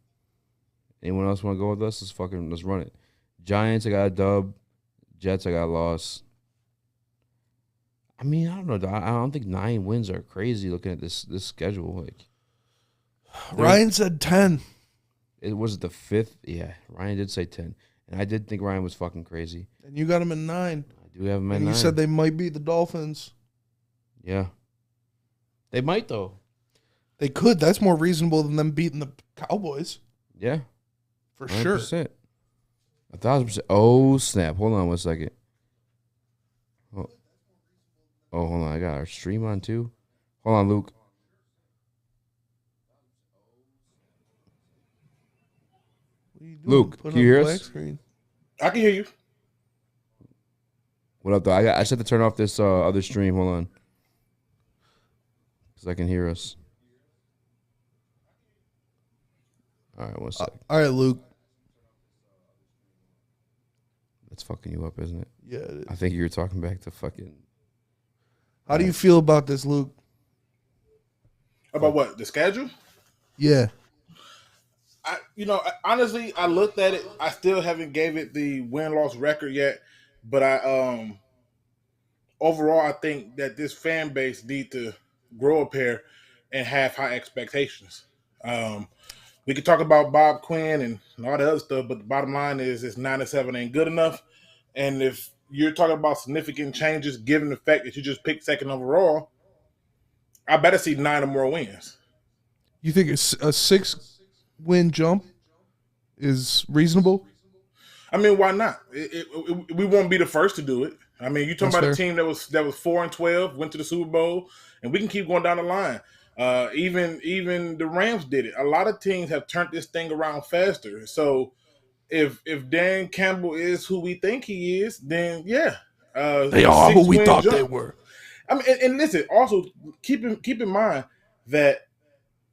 Anyone else want to go with us? Let's run it. Giants, I got a dub. Jets, I got a loss. I mean, I don't know. I don't think 9 wins are crazy looking at this schedule. Like Ryan said 10. it was the 5th. Yeah, Ryan did say 10, and I did think Ryan was fucking crazy. And you got him in 9. I do have him at And 9. you said they might beat the Dolphins. Yeah, they might though. They could. That's more reasonable than them beating the Cowboys. Yeah, For sure. 100%. 1,000%. Oh snap! Hold on 1 second. Oh, hold on. I got our stream on too. Hold on, Luke. What are you doing? Luke, Put can you on hear black us? Screen. I can hear you. What up, though? I just have to turn off this other stream. Hold on, because I can hear us. All right, 1 second. All right, Luke. That's fucking you up, isn't it? Yeah, it is. I think you were talking back to fucking. How do you feel about this, Luke? About what? The schedule? Yeah. Honestly, I looked at it. I still haven't gave it the win-loss record yet, but overall, I think that this fan base need to grow up here and have high expectations. We could talk about Bob Quinn and all the other stuff, but the bottom line is 9-7 ain't good enough. And if you're talking about significant changes, given the fact that you just picked 2nd overall, I better see 9 or more wins. You think a 6-win jump is reasonable? I mean, why not? We won't be the first to do it. I mean, you're talking That's about a fair. team that was 4-12, went to the Super Bowl, and we can keep going down the line. Even the Rams did it. A lot of teams have turned this thing around faster. So if Dan Campbell is who we think he is, then yeah, They a are who we 6-win thought jump. they were. I mean, and listen, also keep in mind that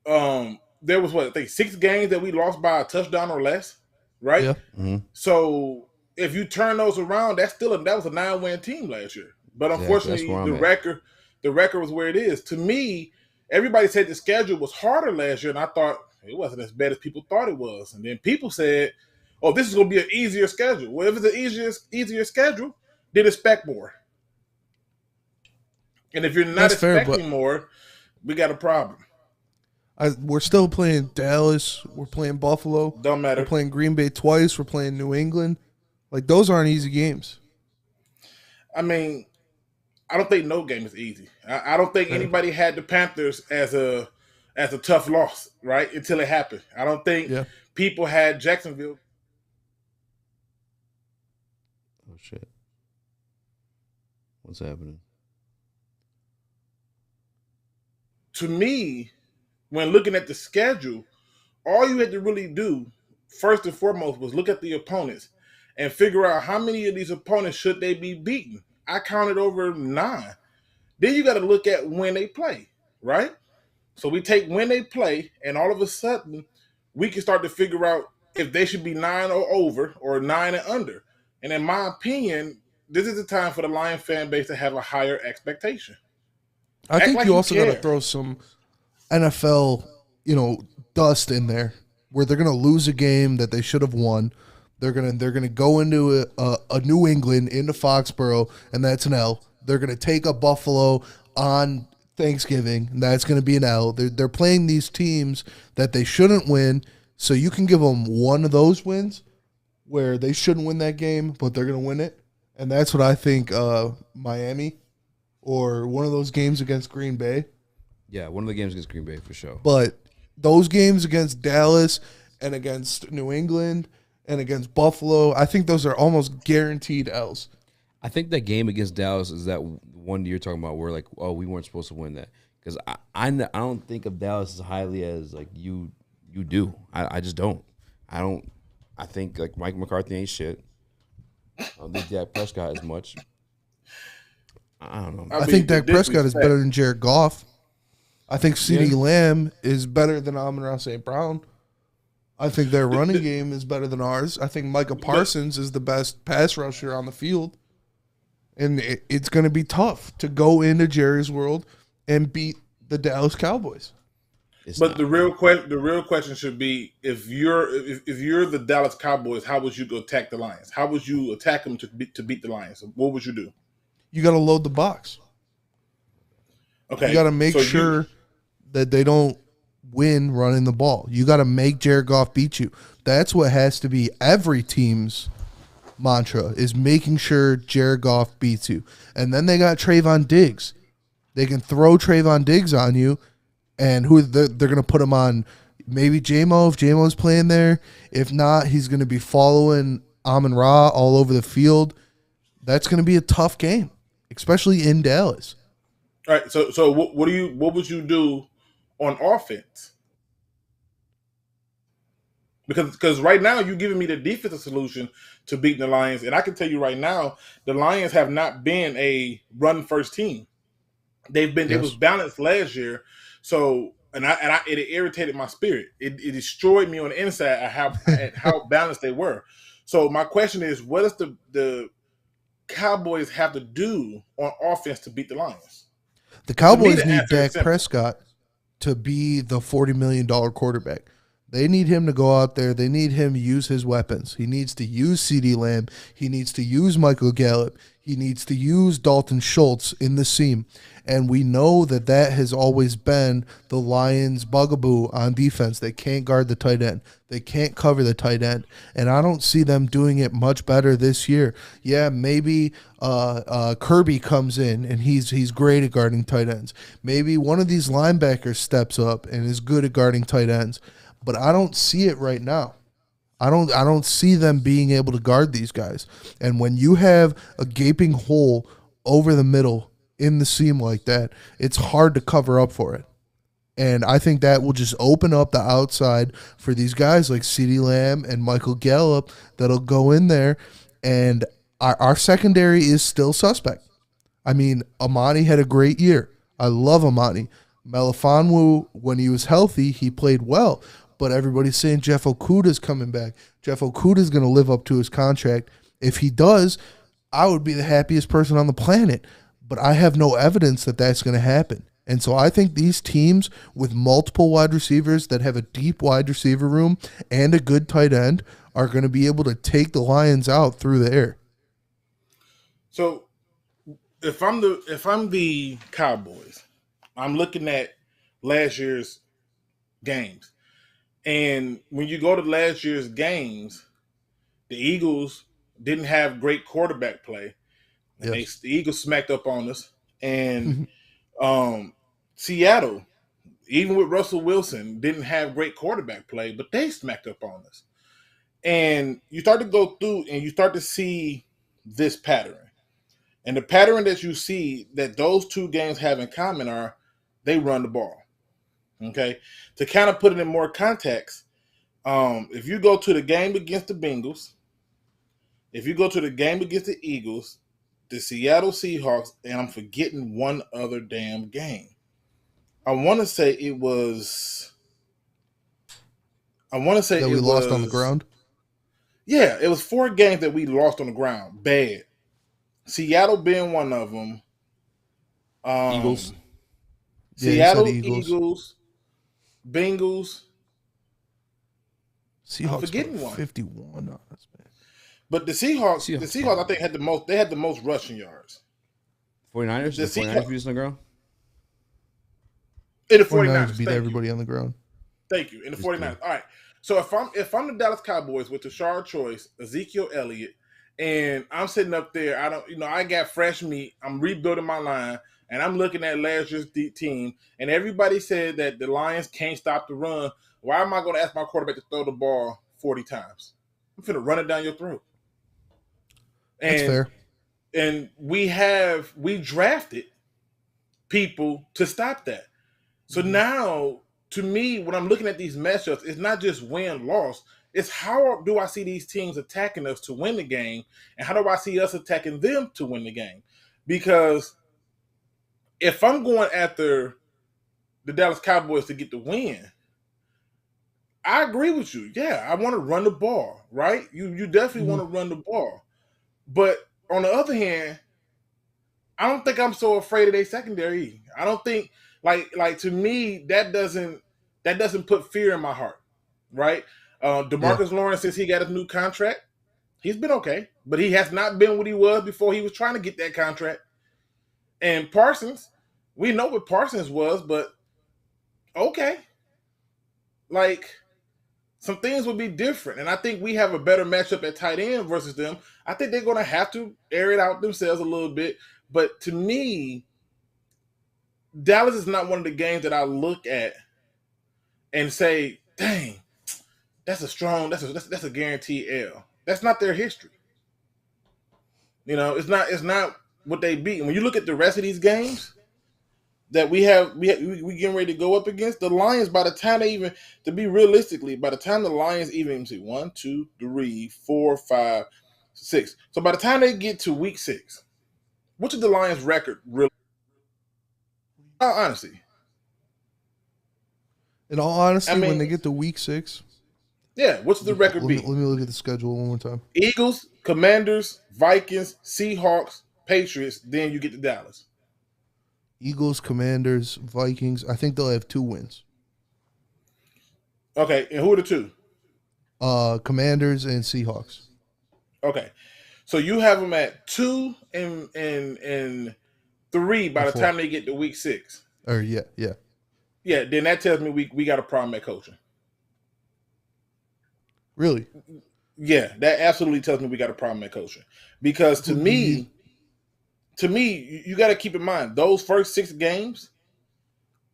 there was what I think 6 games that we lost by a touchdown or less, right? Yeah. Mm-hmm. So if you turn those around, that was a 9-win team last year. But Exactly. unfortunately, That's where I'm at. the record was where it is. To me, everybody said the schedule was harder last year, and I thought it wasn't as bad as people thought it was. And then people said, "Oh, this is going to be an easier schedule." Well, if it's an easier schedule, then expect more. And if you're not That's fair, expecting more, we got a problem. We're still playing Dallas. We're playing Buffalo. Don't matter. We're playing Green Bay twice. We're playing New England. Like, those aren't easy games. I mean, I don't think no game is easy. I don't think anybody had the Panthers as a tough loss, right? Until it happened. I don't think people had Jacksonville. Oh shit! What's happening? To me, when looking at the schedule, all you had to really do, first and foremost, was look at the opponents and figure out how many of these opponents should they be beaten. I counted over 9. Then you got to look at when they play, right? So we take when they play, and all of a sudden, we can start to figure out if they should be 9 or over or 9 and under. And in my opinion, this is the time for the Lion fan base to have a higher expectation. I think you also got to throw some NFL, dust in there where they're going to lose a game that they should have won. They're gonna go into a New England, into Foxborough, and that's an L. They're gonna take a Buffalo on Thanksgiving, and that's gonna be an L. They're playing these teams that they shouldn't win, so you can give them one of those wins where they shouldn't win that game, but they're gonna win it, and that's what I think. Miami, or one of those games against Green Bay. Yeah, one of the games against Green Bay for sure. But those games against Dallas and against New England and against Buffalo, I think those are almost guaranteed L's. I think that game against Dallas is that one you're talking about where, like, oh, we weren't supposed to win that. Because I don't think of Dallas as highly as, like, you do. I just don't. I think, like, Mike McCarthy ain't shit. I don't think Dak Prescott as much. I don't know. I think Dak Prescott is better than Jared Goff. I think CeeDee Lamb is better than Amon-Ra St. Brown. I think their running game is better than ours. I think Micah Parsons is the best pass rusher on the field. And it's going to be tough to go into Jerry's world and beat the Dallas Cowboys. But the real question should be, if you're the Dallas Cowboys, how would you go attack the Lions? How would you attack them to beat the Lions? What would you do? You got to load the box. Okay. You got to make sure that they don't win running the ball. You got to make Jared Goff beat you. That's what has to be every team's mantra, is making sure Jared Goff beats you. And then they got Trayvon Diggs. They can throw Trayvon Diggs on you, and they're going to put him on maybe J-Mo if J-Mo's playing there. If not, he's going to be following Amon-Ra all over the field. That's going to be a tough game, especially in Dallas. All right, so what would you do on offense? Because right now you're giving me the defensive solution to beating the Lions, and I can tell you right now, the Lions have not been a run first team. They've been It was balanced last year, so it irritated my spirit. It destroyed me on the inside at how balanced they were. So my question is, what does the Cowboys have to do on offense to beat the Lions? The Cowboys need Dak Prescott to be the $40 million quarterback. They need him to go out there. They need him to use his weapons. He needs to use CeeDee Lamb. He needs to use Michael Gallup. He needs to use Dalton Schultz in the seam. And we know that has always been the Lions' bugaboo on defense. They can't guard the tight end. They can't cover the tight end. And I don't see them doing it much better this year. Yeah, maybe Kirby comes in and he's great at guarding tight ends. Maybe one of these linebackers steps up and is good at guarding tight ends. But I don't see it right now. I don't see them being able to guard these guys. And when you have a gaping hole over the middle in the seam like that, it's hard to cover up for it. And I think that will just open up the outside for these guys like CeeDee Lamb and Michael Gallup that'll go in there. And our secondary is still suspect. I mean, Amani had a great year. I love Amani. Melifonwu, when he was healthy, he played well. But everybody's saying Jeff Okuda's coming back. Jeff Okuda's going to live up to his contract. If he does, I would be the happiest person on the planet. But I have no evidence that that's going to happen. And so I think these teams with multiple wide receivers that have a deep wide receiver room and a good tight end are going to be able to take the Lions out through the air. So if I'm the Cowboys, I'm looking at last year's games. And when you go to last year's games, the Eagles didn't have great quarterback play. And Yes. the Eagles smacked up on us. And Seattle, even with Russell Wilson, didn't have great quarterback play, but they smacked up on us. And you start to go through and you start to see this pattern. And the pattern that you see that those two games have in common are they run the ball. Okay? To kind of put it in more context, if you go to the game against the Bengals, if you go to the game against the Eagles, the Seattle Seahawks, and I'm forgetting one other damn game. I want to say it was. I want to say that it we lost was, on the ground. Yeah, it was 4 games that we lost on the ground. Bad. Seattle being one of them. Eagles. Yeah, you said Seattle Eagles. Eagles, Bengals. Seahawks forgetting put one. 51 on us, man. But the Seahawks, I think had the most. They had the most rushing yards. 49ers? The 49ers beat us on the ground? In the 49ers 49ers. beat everybody on the ground. Thank you. In the 49ers. All right. So if I'm the Dallas Cowboys with Tashard Choice, Ezekiel Elliott, and I'm sitting up there, I got fresh meat. I'm rebuilding my line, and I'm looking at last year's team, and everybody said that the Lions can't stop the run. Why am I going to ask my quarterback to throw the ball 40 times? I'm finna run it down your throat. That's fair. And we drafted people to stop that. So now, to me, when I'm looking at these matchups, it's not just win-loss. It's how do I see these teams attacking us to win the game, and how do I see us attacking them to win the game? Because if I'm going after the Dallas Cowboys to get the win, I agree with you. Yeah, I want to run the ball, right? You definitely want to run the ball. But on the other hand, I don't think I'm so afraid of their secondary. I don't think like to me that doesn't put fear in my heart, right? DeMarcus Lawrence, since he got his new contract, he's been okay, but he has not been what he was before he was trying to get that contract. And Parsons, we know what Parsons was, but okay, like some things would be different. And I think we have a better matchup at tight end versus them. I think they're going to have to air it out themselves a little bit. But to me, Dallas is not one of the games that I look at and say, dang, that's a guaranteed L. That's not their history. It's not what they beat. When you look at the rest of these games that we getting ready to go up against, the Lions, by the time they even, to be realistically, by the time the Lions even, see, 1, 2, 3, 4, 5, 6. So by the time they get to week 6, what's the Lions record really? Honestly. In all honesty, when they get to week 6, yeah, what's the record be? Let me look at the schedule one more time. Eagles, Commanders, Vikings, Seahawks, Patriots, then you get to Dallas. Eagles, Commanders, Vikings. I think they'll have 2 wins. Okay, and who are the 2? Commanders and Seahawks. Okay, so you have them at 2 and 3 by the time they get to week 6. Yeah. Then that tells me we got a problem at coaching. Really? Yeah, that absolutely tells me we got a problem at coaching. Because to me, you got to keep in mind those first 6 games.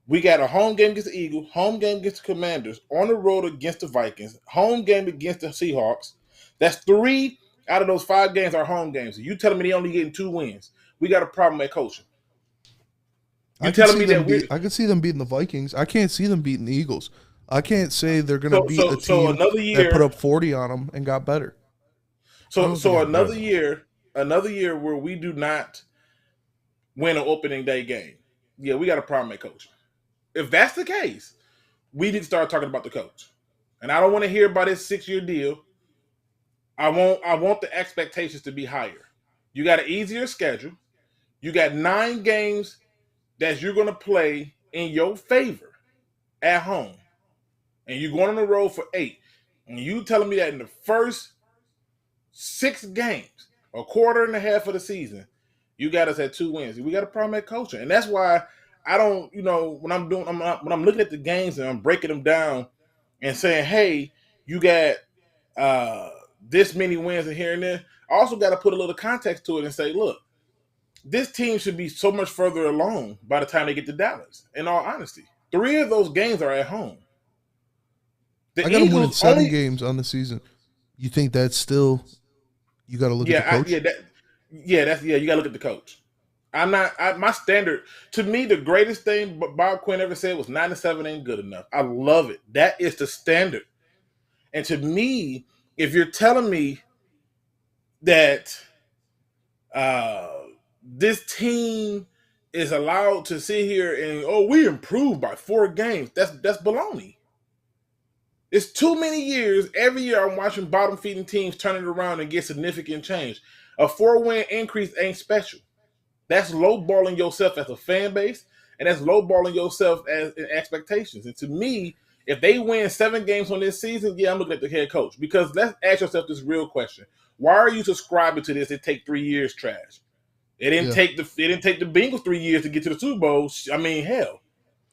We got a home game against the Eagles, home game against the Commanders, on the road against the Vikings, home game against the Seahawks. That's 3 out of those 5 games are home games. You telling me they only getting 2 wins? We got a problem at coaching. You telling me that I could see them beating the Vikings. I can't see them beating the Eagles. I can't say they're going to so beat a so team another that put year. up 40 on them and got better. I So don't think so got better another though. year, another year where we do not win an opening day game. Yeah, we got a problem at coaching. If that's the case, we need to start talking about the coach. And I don't want to hear about his 6-year deal. I want the expectations to be higher. You got an easier schedule. You got 9 games that you're going to play in your favor at home. And you're going on the road for 8. And you telling me that in the first 6 games, a quarter and a half of the season, you got us at 2 wins. We got a problem at coaching. And that's why I don't, when I'm looking at the games and I'm breaking them down and saying, hey, you got this many wins in here and there, I also got to put a little context to it and say, look, this team should be so much further along by the time they get to Dallas, in all honesty. 3 of those games are at home. The I got them winning Eagles 7 only games on the season. You think that's still? You got to look at the coach. you got to look at the coach. My standard, to me, the greatest thing Bob Quinn ever said was 9-7 ain't good enough. I love it. That is the standard. And to me, if you're telling me that this team is allowed to sit here and we improved by 4 games, that's baloney. It's too many years. Every year I'm watching bottom feeding teams turn it around and get significant change. A 4-win increase ain't special. That's lowballing yourself as a fan base, and that's lowballing yourself as in expectations. And to me, if they win 7 games on this season, I'm looking at the head coach. Because let's ask yourself this real question: why are you subscribing to this? It take 3 years, trash. It didn't take the Bengals 3 years to get to the Super Bowl. I mean, hell,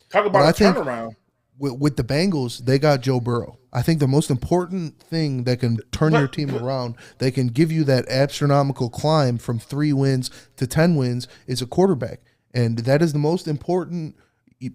talk about a turnaround. With the Bengals, they got Joe Burrow. I think the most important thing that can turn your team around, they can give you that astronomical climb from 3 wins to 10 wins, is a quarterback. And that is the most important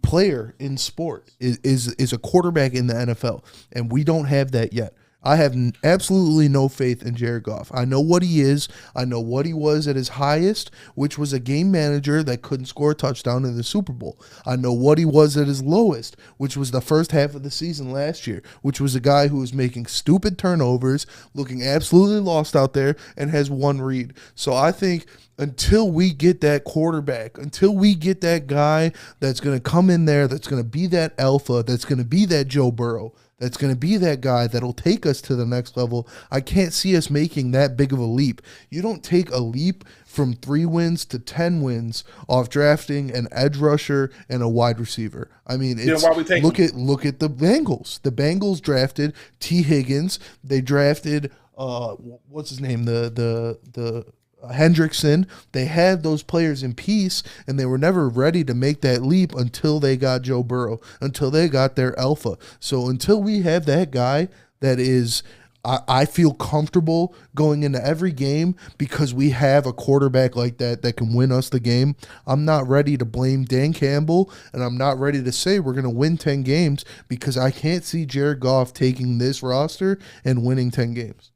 player in sport, is a quarterback in the NFL. And we don't have that yet. I have absolutely no faith in Jared Goff. I know what he is. I know what he was at his highest, which was a game manager that couldn't score a touchdown in the Super Bowl. I know what he was at his lowest, which was the first half of the season last year, which was a guy who was making stupid turnovers, looking absolutely lost out there, and has 1 read. So I think until we get that quarterback, until we get that guy that's going to come in there, that's going to be that alpha, that's going to be that Joe Burrow, that's going to be that guy that'll take us to the next level, I can't see us making that big of a leap. You don't take a leap from 3 wins to 10 wins off drafting an edge rusher and a wide receiver. I mean, it's, look at the Bengals. The Bengals drafted T. Higgins. They drafted what's his name? The Hendrickson. They had those players in peace, and they were never ready to make that leap until they got Joe Burrow, until they got their alpha. So until we have that guy that is, I feel comfortable going into every game because we have a quarterback like that that can win us the game. I'm not ready to blame Dan Campbell, and I'm not ready to say we're going to win 10 games because I can't see Jared Goff taking this roster and winning 10 games.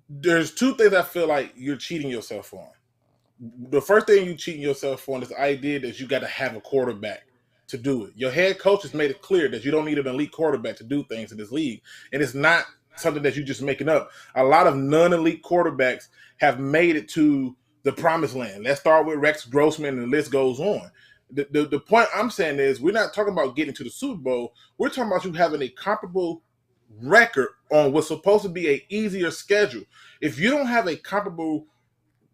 There's 2 things I feel like you're cheating yourself on. The first thing you're cheating yourself on is the idea that you got to have a quarterback to do it. Your head coach has made it clear that you don't need an elite quarterback to do things in this league. And it's not something that you're just making up. A lot of non-elite quarterbacks have made it to the promised land. Let's start with Rex Grossman, and the list goes on. The point I'm saying is we're not talking about getting to the Super Bowl. We're talking about you having a comparable record on what's supposed to be an easier schedule. If you don't have a comparable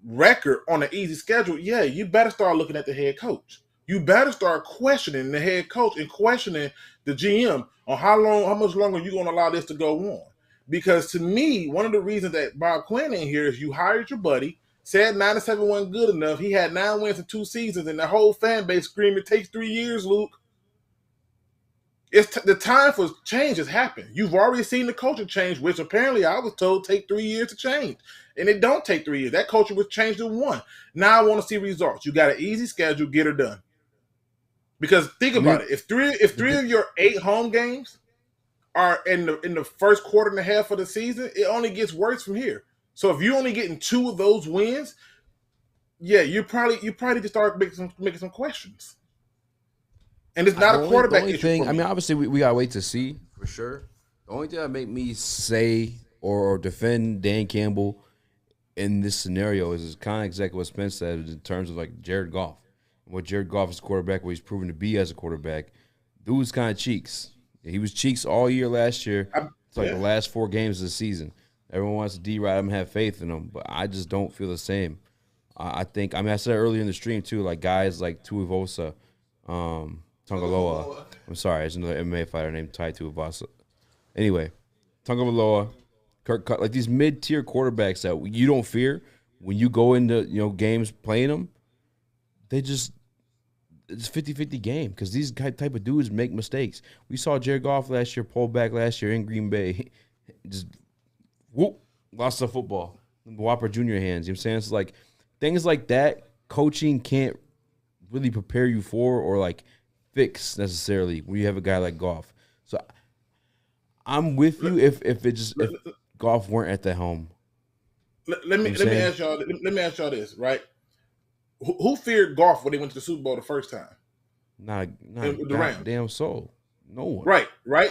record on an easy schedule, you better start looking at the head coach. You better start questioning the head coach and questioning the GM on how much longer you going to allow this to go on. Because to me, one of the reasons that Bob Quinn in here is you hired your buddy, said 9-7 wasn't good enough. He had 9 wins in 2 seasons, and the whole fan base screaming, it takes 3 years, Luke. It's the time for change has happened. You've already seen the culture change, which apparently I was told take 3 years to change. And it don't take 3 years. That culture was changed in 1. Now I want to see results. You got an easy schedule, get her done. Because think about it. If three of your 8 home games are in the first quarter and a half of the season, it only gets worse from here. So if you're only getting 2 of those wins, yeah, you probably need to start making some questions. And it's not a The quarterback only issue thing, for I me. mean, obviously we gotta wait to see for sure. The only thing that make me say or defend Dan Campbell in this scenario is kind of exactly what Spence said in terms of like Jared Goff. What Jared Goff is quarterback, what he's proven to be as a quarterback. Dude's kind of cheeks. He was cheeks all year last year. It's like the Yeah, last 4 games of the season. Everyone wants to D-ride him and have faith in him, but I just don't feel the same. I think, I mean, I said earlier in the stream too, like guys like Tuivosa, Tongaloa. I'm sorry, there's another MMA fighter named Tai Tuivasa. Anyway, Tongaloa, Kirk Cut, like these mid-tier quarterbacks that you don't fear when you go into games playing them, they just it's 50-50 game because these type of dudes make mistakes. We saw Jared Goff last year pull back last year in Green Bay, just whoop, lost the football in Whopper Jr. hands. You know what I'm saying? It's like things like that. Coaching can't really prepare you for or like fix necessarily when you have a guy like Goff. So I'm with you if Goff weren't at the helm. let me ask y'all. Let me ask y'all this, right? Who feared Goff when they went to the Super Bowl the first time? Not The a Rams. goddamn soul. No one. Right.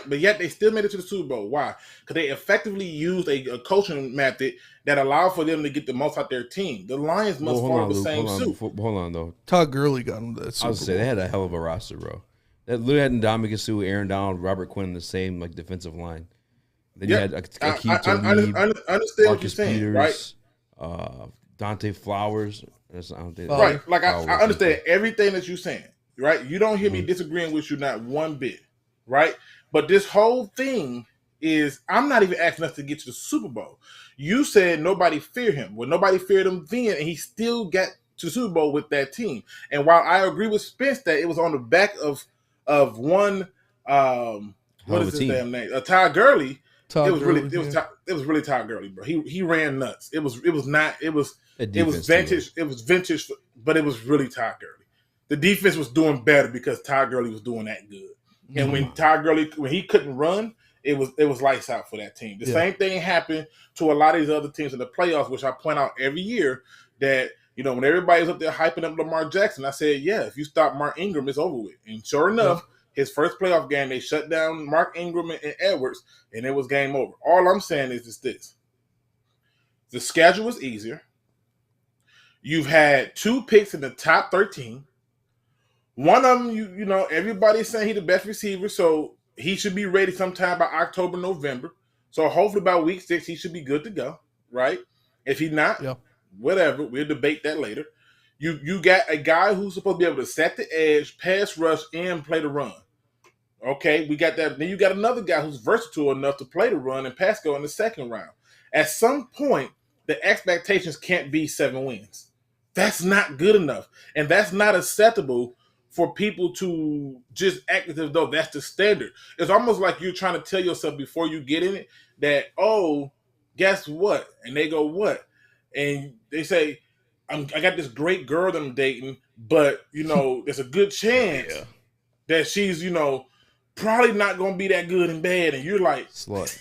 But yet they still made it to the Super Bowl. Why? Because they effectively used a coaching method that allowed for them to get the most out their team. The Lions must follow the same suit. Hold on, though. Todd Gurley got him that Super I was say Bowl. they had a hell of a roster, bro. That literally had Ndamukong Suh, Aaron Donald, Robert Quinn in the same like defensive line. Then you had Akeem Talib, I understand what you're Marcus saying, Peters, right? Dante Flowers. I don't think Right. Like I Flowers, understand everything that you're saying, right? You don't hear me disagreeing with you not one bit, right? But this whole thing is I'm not even asking us to get to the Super Bowl. You said nobody feared him. Well, nobody feared him then, and he still got to the Super Bowl with that team. And while I agree with Spence that it was on the back of one what is his damn name? Todd Gurley. Todd It was Gurley, it was really Todd Gurley, bro. He ran nuts. It was defense vintage. It was vintage, but it was really Todd Gurley. The defense was doing better because Todd Gurley was doing that good. And when Todd Gurley, when he couldn't run, it was lights out for that team. The same thing happened to a lot of these other teams in the playoffs, which I point out every year that, when everybody's up there hyping up Lamar Jackson, I said, yeah, if you stop Mark Ingram, it's over with. And sure enough, his first playoff game, they shut down Mark Ingram and Edwards, and it was game over. All I'm saying is just this. The schedule was easier. You've had 2 picks in the top 13. One of them, everybody's saying he's the best receiver, so he should be ready sometime by October, November. So hopefully by week 6, he should be good to go, right? If he's not, whatever, we'll debate that later. You got a guy who's supposed to be able to set the edge, pass rush, and play the run. Okay, we got that. Then you got another guy who's versatile enough to play the run and pass go in the second round. At some point, the expectations can't be 7 wins. That's not good enough. And that's not acceptable for people to just act as though that's the standard. It's almost like you're trying to tell yourself before you get in it that, oh, guess what? And they go, what? And they say, I got this great girl that I'm dating, but, there's a good chance that she's, probably not going to be that good in bed. And you're like, slut.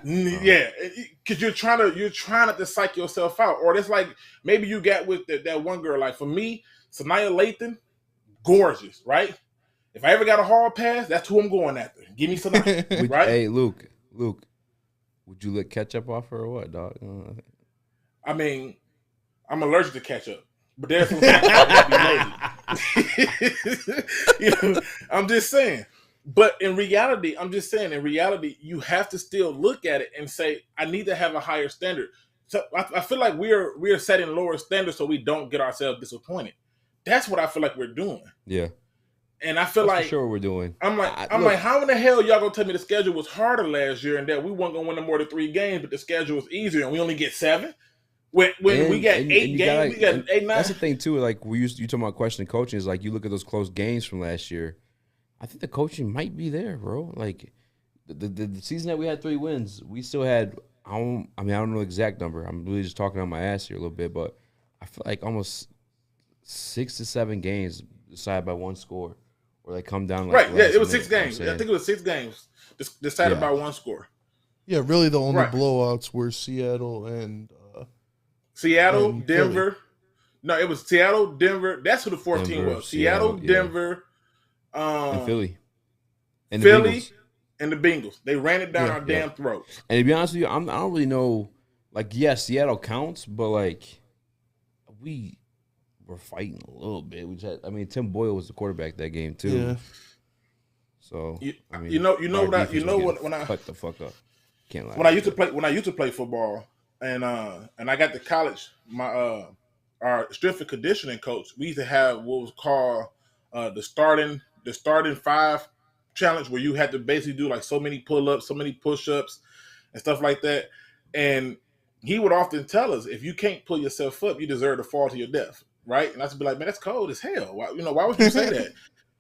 Yeah, because you're trying not to psych yourself out. Or it's like maybe you got with that one girl. Like for me, Sanaya Lathan, gorgeous, right? If I ever got a hall pass, that's who I'm going after. Give me Sanaya, right? Hey, Luke, would you lick ketchup off her or what, dog? I mean, I'm allergic to ketchup, but there's some that be made. I'm just saying. But in reality, you have to still look at it and say, I need to have a higher standard. So I feel like we're setting lower standards so we don't get ourselves disappointed. That's what I feel like we're doing. Yeah. And I feel like for sure we're doing. I'm like, how in the hell y'all gonna tell me the schedule was harder last year and that we weren't gonna win more than 3 games, but the schedule was easier and we only get 7? When we got 8 games, we got 8, 9. That's the thing too. Like you talking about question coaching is like you look at those close games from last year. I think the coaching might be there, bro. Like the season that we had 3 wins, we still had. I don't know the exact number. I'm really just talking on my ass here a little bit, but I feel like almost 6 to 7 games decided by 1 score, or they come down. Like right? Yeah, it was 6 games. I think it was 6 games decided by 1 score. Yeah, really, the only blowouts were Seattle and Denver, No, it was Seattle, Denver. That's who the 14 Denver, was. Seattle, yeah. Denver, And Philly. And the Philly, Bengals. and the Bengals. They ran it down Yeah. our damn throats. And to be honest with you, I don't really know. Like, yes, Seattle counts, but like, we were fighting a little bit. We just had, Tim Boyle was the quarterback that game too. Yeah. So when I cut the fuck up. Can't lie. When I used to play football, and I got to college, my our strength and conditioning coach, we used to have what was called the starting five challenge, where you had to basically do like so many pull-ups, so many push-ups, and stuff like that. And he would often tell us, if you can't pull yourself up, you deserve to fall to your death, right? And I would be like, man, that's cold as hell. Why would you say that?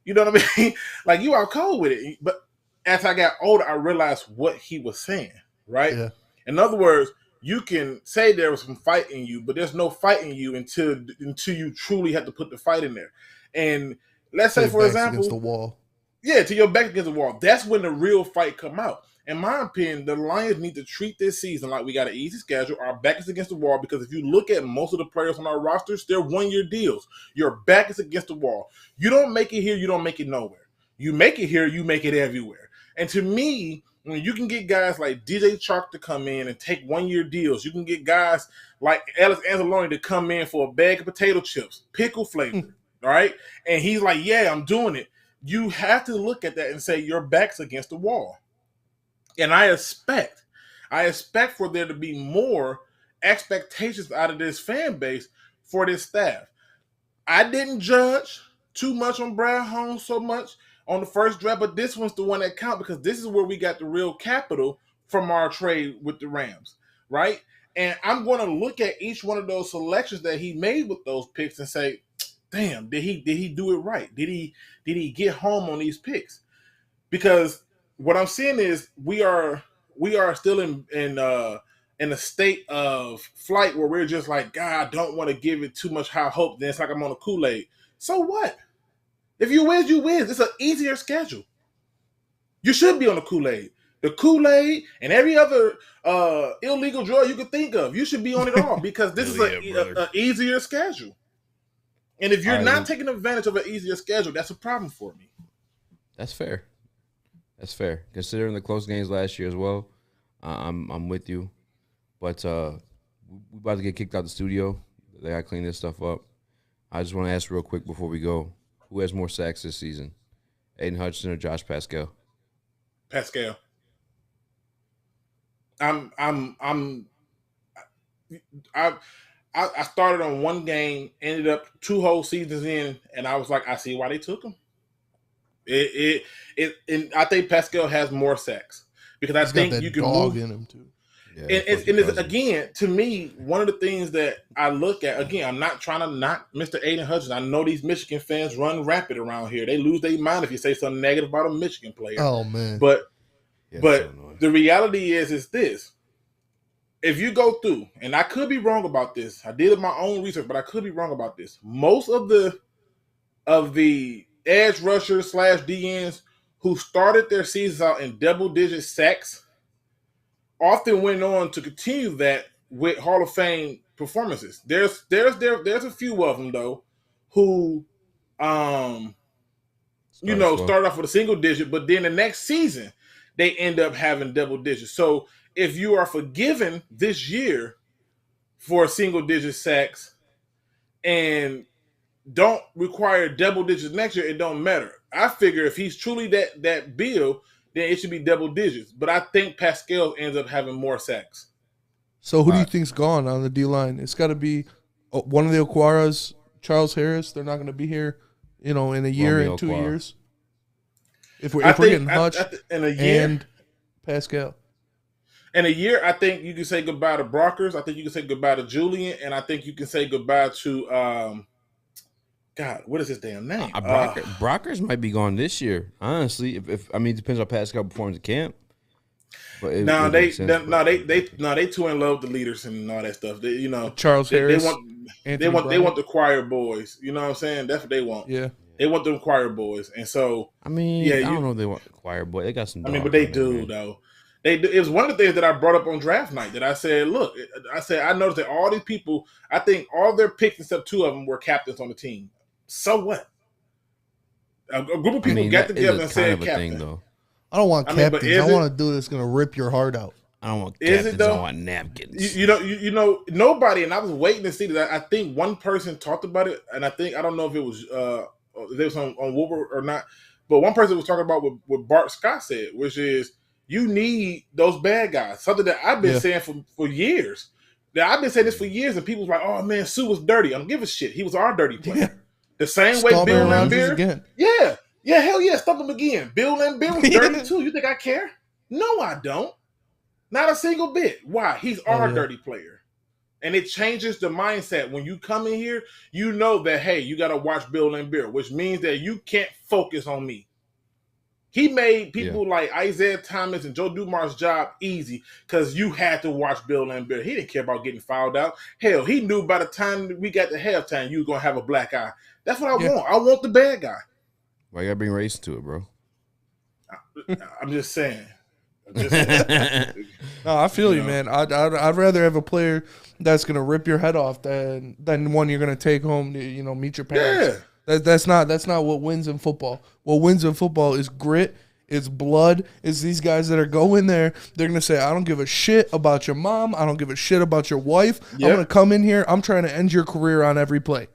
You know what I mean? Like, you are cold with it. But as I got older, I realized what he was saying, right? Yeah. In other words, you can say there was some fight in you, but there's no fight in you until you truly have to put the fight in there. And let's say, for example, against the wall. Yeah, till your back against the wall. That's when the real fight come out. In my opinion, the Lions need to treat this season like we got an easy schedule. Our back is against the wall, because if you look at most of the players on our rosters, they're one-year deals. Your back is against the wall. You don't make it here, you don't make it nowhere. You make it here, you make it everywhere. And to me, when you can get guys like DJ Chark to come in and take one-year deals, you can get guys like Alex Anzalone to come in for a bag of potato chips, pickle flavor, all right? And he's like, yeah, I'm doing it. You have to look at that and say your back's against the wall. And I expect for there to be more expectations out of this fan base for this staff. I didn't judge too much on Brad Holmes so much on the first draft, but this one's the one that counts, because this is where we got the real capital from our trade with the Rams, right? And I'm going to look at each one of those selections that he made with those picks and say, damn, did he do it right? Did he get home on these picks? Because what I'm seeing is we are still in a state of flight where we're just like, God, I don't want to give it too much high hope. Then it's like I'm on a Kool-Aid. So what? If you win, you win. It's an easier schedule. You should be on the Kool-Aid. The Kool-Aid and every other illegal drug you could think of, you should be on it all, because this is an easier schedule. And if you're not taking advantage of an easier schedule, that's a problem for me. That's fair. That's fair. Considering the close games last year as well, I'm with you. But we're about to get kicked out the studio. They got to clean this stuff up. I just want to ask real quick before we go, who has more sacks this season, Aiden Hutchinson or Josh Pascal? Pascal. I started on one game, ended up 2 whole seasons in, and I was like, I see why they took him. And I think Pascal has more sacks, because I think you can move in him too. Yeah, and it's again, to me, one of the things that I look at, again, I'm not trying to knock Mr. Aiden Hutchinson. I know these Michigan fans run rapid around here. They lose their mind if you say something negative about a Michigan player. Oh man. But the reality is this. If you go through, and I could be wrong about this, I did my own research, but I could be wrong about this. Most of the edge rushers / DNs who started their seasons out in double-digit sacks often went on to continue that with Hall of Fame performances. There's a few of them though who started off with a single digit, but then the next season they end up having double digits. So if you are forgiven this year for single digit sacks and don't require double digits next year, it don't matter. I figure if he's truly that Bill, then it should be double digits. But I think Pascal ends up having more sacks. So who do you think's gone on the D line? It's got to be one of the Aquaras, Charles Harris. They're not going to be here, in a year and 2 years. If we're getting Hutch in a year and Pascal. In a year, I think you can say goodbye to Brockers. I think you can say goodbye to Julian, and I think you can say goodbye to God, what is his damn name? Brockers might be gone this year. Honestly, if it depends on Pascal performance at camp. But they too in love with the leaders and all that stuff. They, Charles Harris. They want the choir boys. You know what I'm saying? That's what they want. Yeah, they want them choir boys, and so I don't know if they want the choir boy. They got some. But they do though. It was one of the things that I brought up on draft night that I said, look, I noticed that all these people, I think all their picks except 2 of them were captains on the team. So what? A group of people got together and said captain. Thing, though. I don't want captains. I want to do this going to rip your heart out. I don't want captains. I want napkins. You know, nobody. And I was waiting to see that. I think one person talked about it, and I don't know if it was on Woodward or not, but one person was talking about what Bart Scott said, which is you need those bad guys. Something that I've been saying for years. Now I've been saying this for years, and people's like, "Oh man, Sue was dirty." I don't give a shit. He was our dirty player. Yeah. The same way Bill Laimbeer. Yeah, hell yeah, stump him again. Bill Laimbeer was dirty too. You think I care? No, I don't. Not a single bit. Why? He's our dirty player. And it changes the mindset. When you come in here, you know that, hey, you got to watch Bill Laimbeer, which means that you can't focus on me. He made people like Isaiah Thomas and Joe Dumars' job easy because you had to watch Bill Laimbeer. He didn't care about getting fouled out. Hell, he knew by the time we got to halftime, you were going to have a black eye. That's what I want. I want the bad guy. Why you got to bring race to it, bro? I'm just saying. No, I feel you, man. I'd rather have a player that's gonna rip your head off than one you're gonna take home to, meet your parents. Yeah. That's not what wins in football. What wins in football is grit, it's blood, it's these guys that are going there. They're gonna say, I don't give a shit about your mom, I don't give a shit about your wife. Yep. I'm gonna come in here, I'm trying to end your career on every play.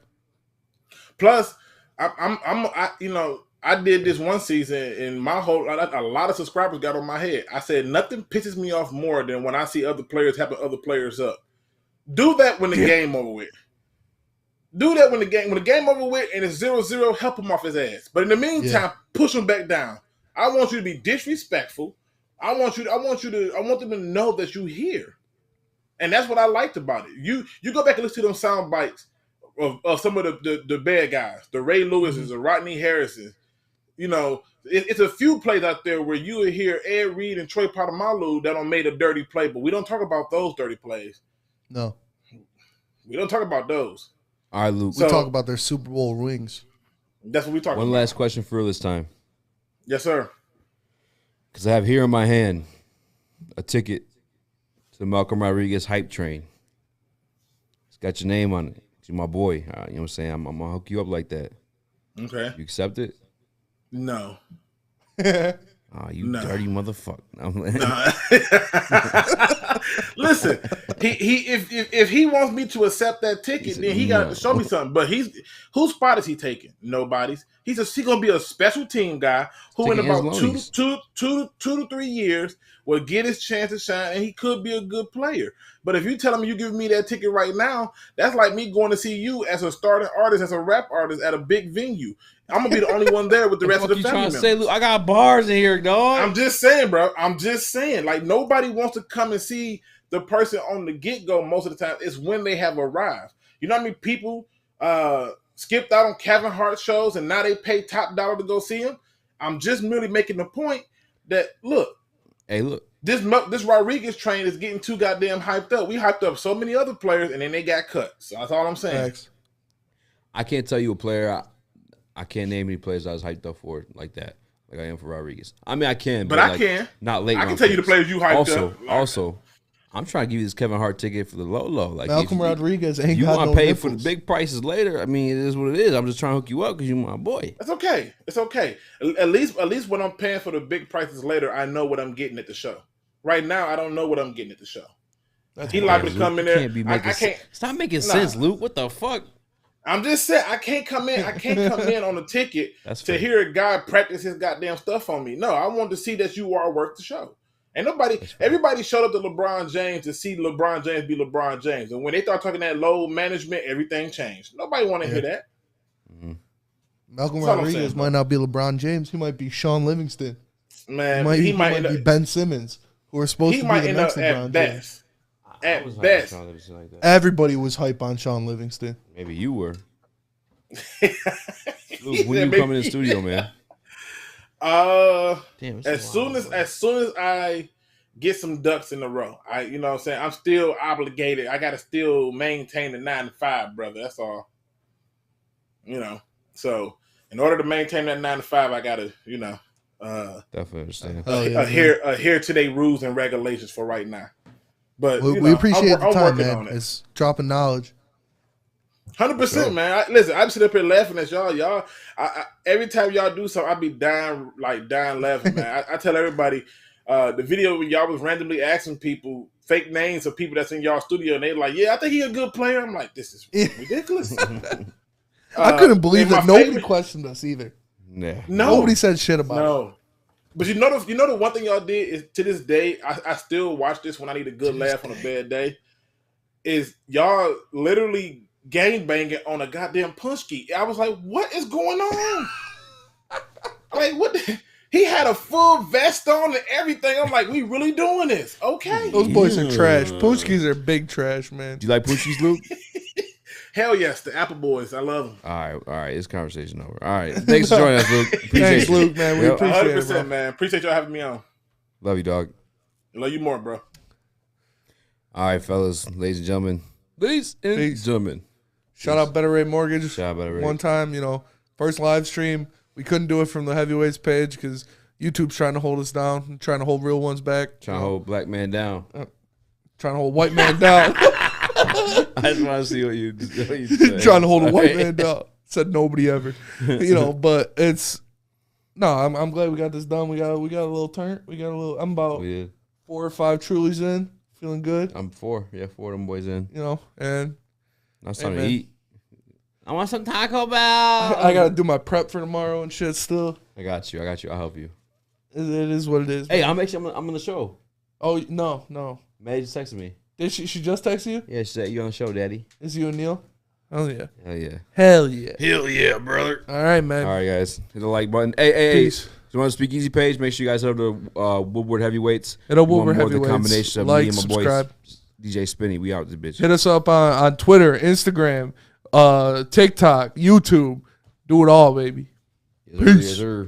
Plus, I did this one season, and a lot of subscribers got on my head. I said nothing pisses me off more than when I see other players helping other players up. Do that when the game over with. Do that when the game over with, and it's 0-0. Help him off his ass. But in the meantime, push him back down. I want you to be disrespectful. I want them to know that you're here, and that's what I liked about it. You go back and listen to them sound bites of some of the bad guys, the Ray Lewises, the Rodney Harrisons. It's a few plays out there where you will hear Ed Reed and Troy Polamalu that don't made a dirty play, but we don't talk about those dirty plays. No. We don't talk about those. All right, Luke. We talk about their Super Bowl rings. That's what we talk about. One last question for this time. Yes, sir. Because I have here in my hand a ticket to the Malcolm Rodriguez hype train. It's got your name on it. You're my boy. You know what I'm saying? I'm going to hook you up like that. Okay. You accept it? No. Oh, you dirty motherfucker. Listen, if he wants me to accept that ticket, then he got to show me something. But whose spot is he taking? Nobody's. He's going to be a special team guy who in about two to 3 years will get his chance to shine, and he could be a good player. But if you tell him you give me that ticket right now, that's like me going to see you as a starting artist, as a rap artist at a big venue. I'm gonna be the only one there with the rest of the family members. Say, Luke, I got bars in here, dog. I'm just saying, bro. I'm just saying. Like, nobody wants to come and see the person on the get-go most of the time. It's when they have arrived. You know how many people skipped out on Kevin Hart shows and now they pay top dollar to go see him? I'm just merely making the point that, look. Hey, look. This Rodriguez train is getting too goddamn hyped up. We hyped up so many other players, and then they got cut. So that's all I'm saying. Thanks. I can't tell you a player. I can't name any players I was hyped up for like that, like I am for Rodriguez. I mean, I can, but I can. Not late. I can tell you the players you hyped up. Also, I'm trying to give you this Kevin Hart ticket for the low. Like Malcolm Rodriguez ain't you got want no to pay nipples. for the big prices later. I mean, it is what it is. I'm just trying to hook you up because you're my boy. It's okay. It's okay. At least when I'm paying for the big prices later, I know what I'm getting at the show. Right now, I don't know what I'm getting at the show. He liable to come in there. I can't. Stop making sense, Luke. What the fuck? I'm just saying I can't come in on a ticket to hear a guy practice his goddamn stuff on me. No, I want to see that you are worth the show. And everybody showed up to LeBron James to see LeBron James be LeBron James. And when they start talking that low management, everything changed. Nobody want to hear that. Mm-hmm. Malcolm Rodriguez might not be LeBron James. He might be Sean Livingston. Man, he might be Ben Simmons, who are supposed to be the next LeBron James. At best. Like Everybody was hype on Sean Livingston. Maybe you were. Luke, when you coming in the studio, man? Damn, as soon as I get some ducks in a row, you know what I'm saying? I'm still obligated. I gotta still maintain the 9 to 5, brother. That's all. So in order to maintain that 9 to 5, I gotta, Definitely understand. Adhere to their rules and regulations for right now. But we appreciate the time, working man. on it. It's dropping knowledge. 100%, man. Listen, I'm sitting up here laughing at y'all. Every time y'all do something, I be dying laughing, man. I tell everybody the video when y'all was randomly asking people fake names of people that's in y'all studio, and they like, yeah, I think he a good player. I'm like, this is ridiculous. I couldn't believe that nobody questioned us either. Yeah. Nobody said shit about it. But you know the one thing y'all did is to this day, I still watch this when I need a good laugh on a bad day. Is y'all literally gangbanging on a goddamn punch key? I was like, what is going on? Like, what? He had a full vest on and everything. I'm like, we really doing this? Okay. Those boys are trash. Poochkies are big trash, man. Do you like Poochkies, Luke? Hell yes, the Apple Boys. I love them. All right. This conversation over. All right. Thanks for joining us, Luke. Thanks, Luke, man. We appreciate 100%, it, bro. man. Appreciate y'all having me on. Love you, dog. Love you more, bro. All right, fellas, ladies and gentlemen. Ladies and gentlemen. Shout out Better Rate Mortgage. Shout out Better Rate. One time, first live stream. We couldn't do it from the heavyweights page because YouTube's trying to hold us down, trying to hold real ones back. Trying to hold black man down. Trying to hold white man down. I just want to see what you say. Trying to hold a white man down. Said nobody ever. But it's I'm glad we got this done. We got a little turn. I'm about 4 or 5 Trulies in. Feeling good. I'm 4. Yeah, 4 of them boys in. And now it's time to eat. I want some Taco Bell. I gotta do my prep for tomorrow and shit still. I got you. I'll help you. It is what it is. Hey, I'm on the show. Oh no. May just texted me. Did she just text you? Yeah, she said you on the show, Daddy. Is you and Neil? Oh yeah. Hell yeah. Hell yeah. Hell yeah, brother. All right, man. All right, guys. Hit the like button. Hey. Peace. If you want to Speakeasy page, make sure you guys head over to Woodward Heavyweights. Hit up Woodward Heavyweights. The combination of like, me and my subscribe. boys, DJ Spinny. We out this bitch. Hit us up on Twitter, Instagram, TikTok, YouTube. Do it all, baby. Yes, Peace. sir.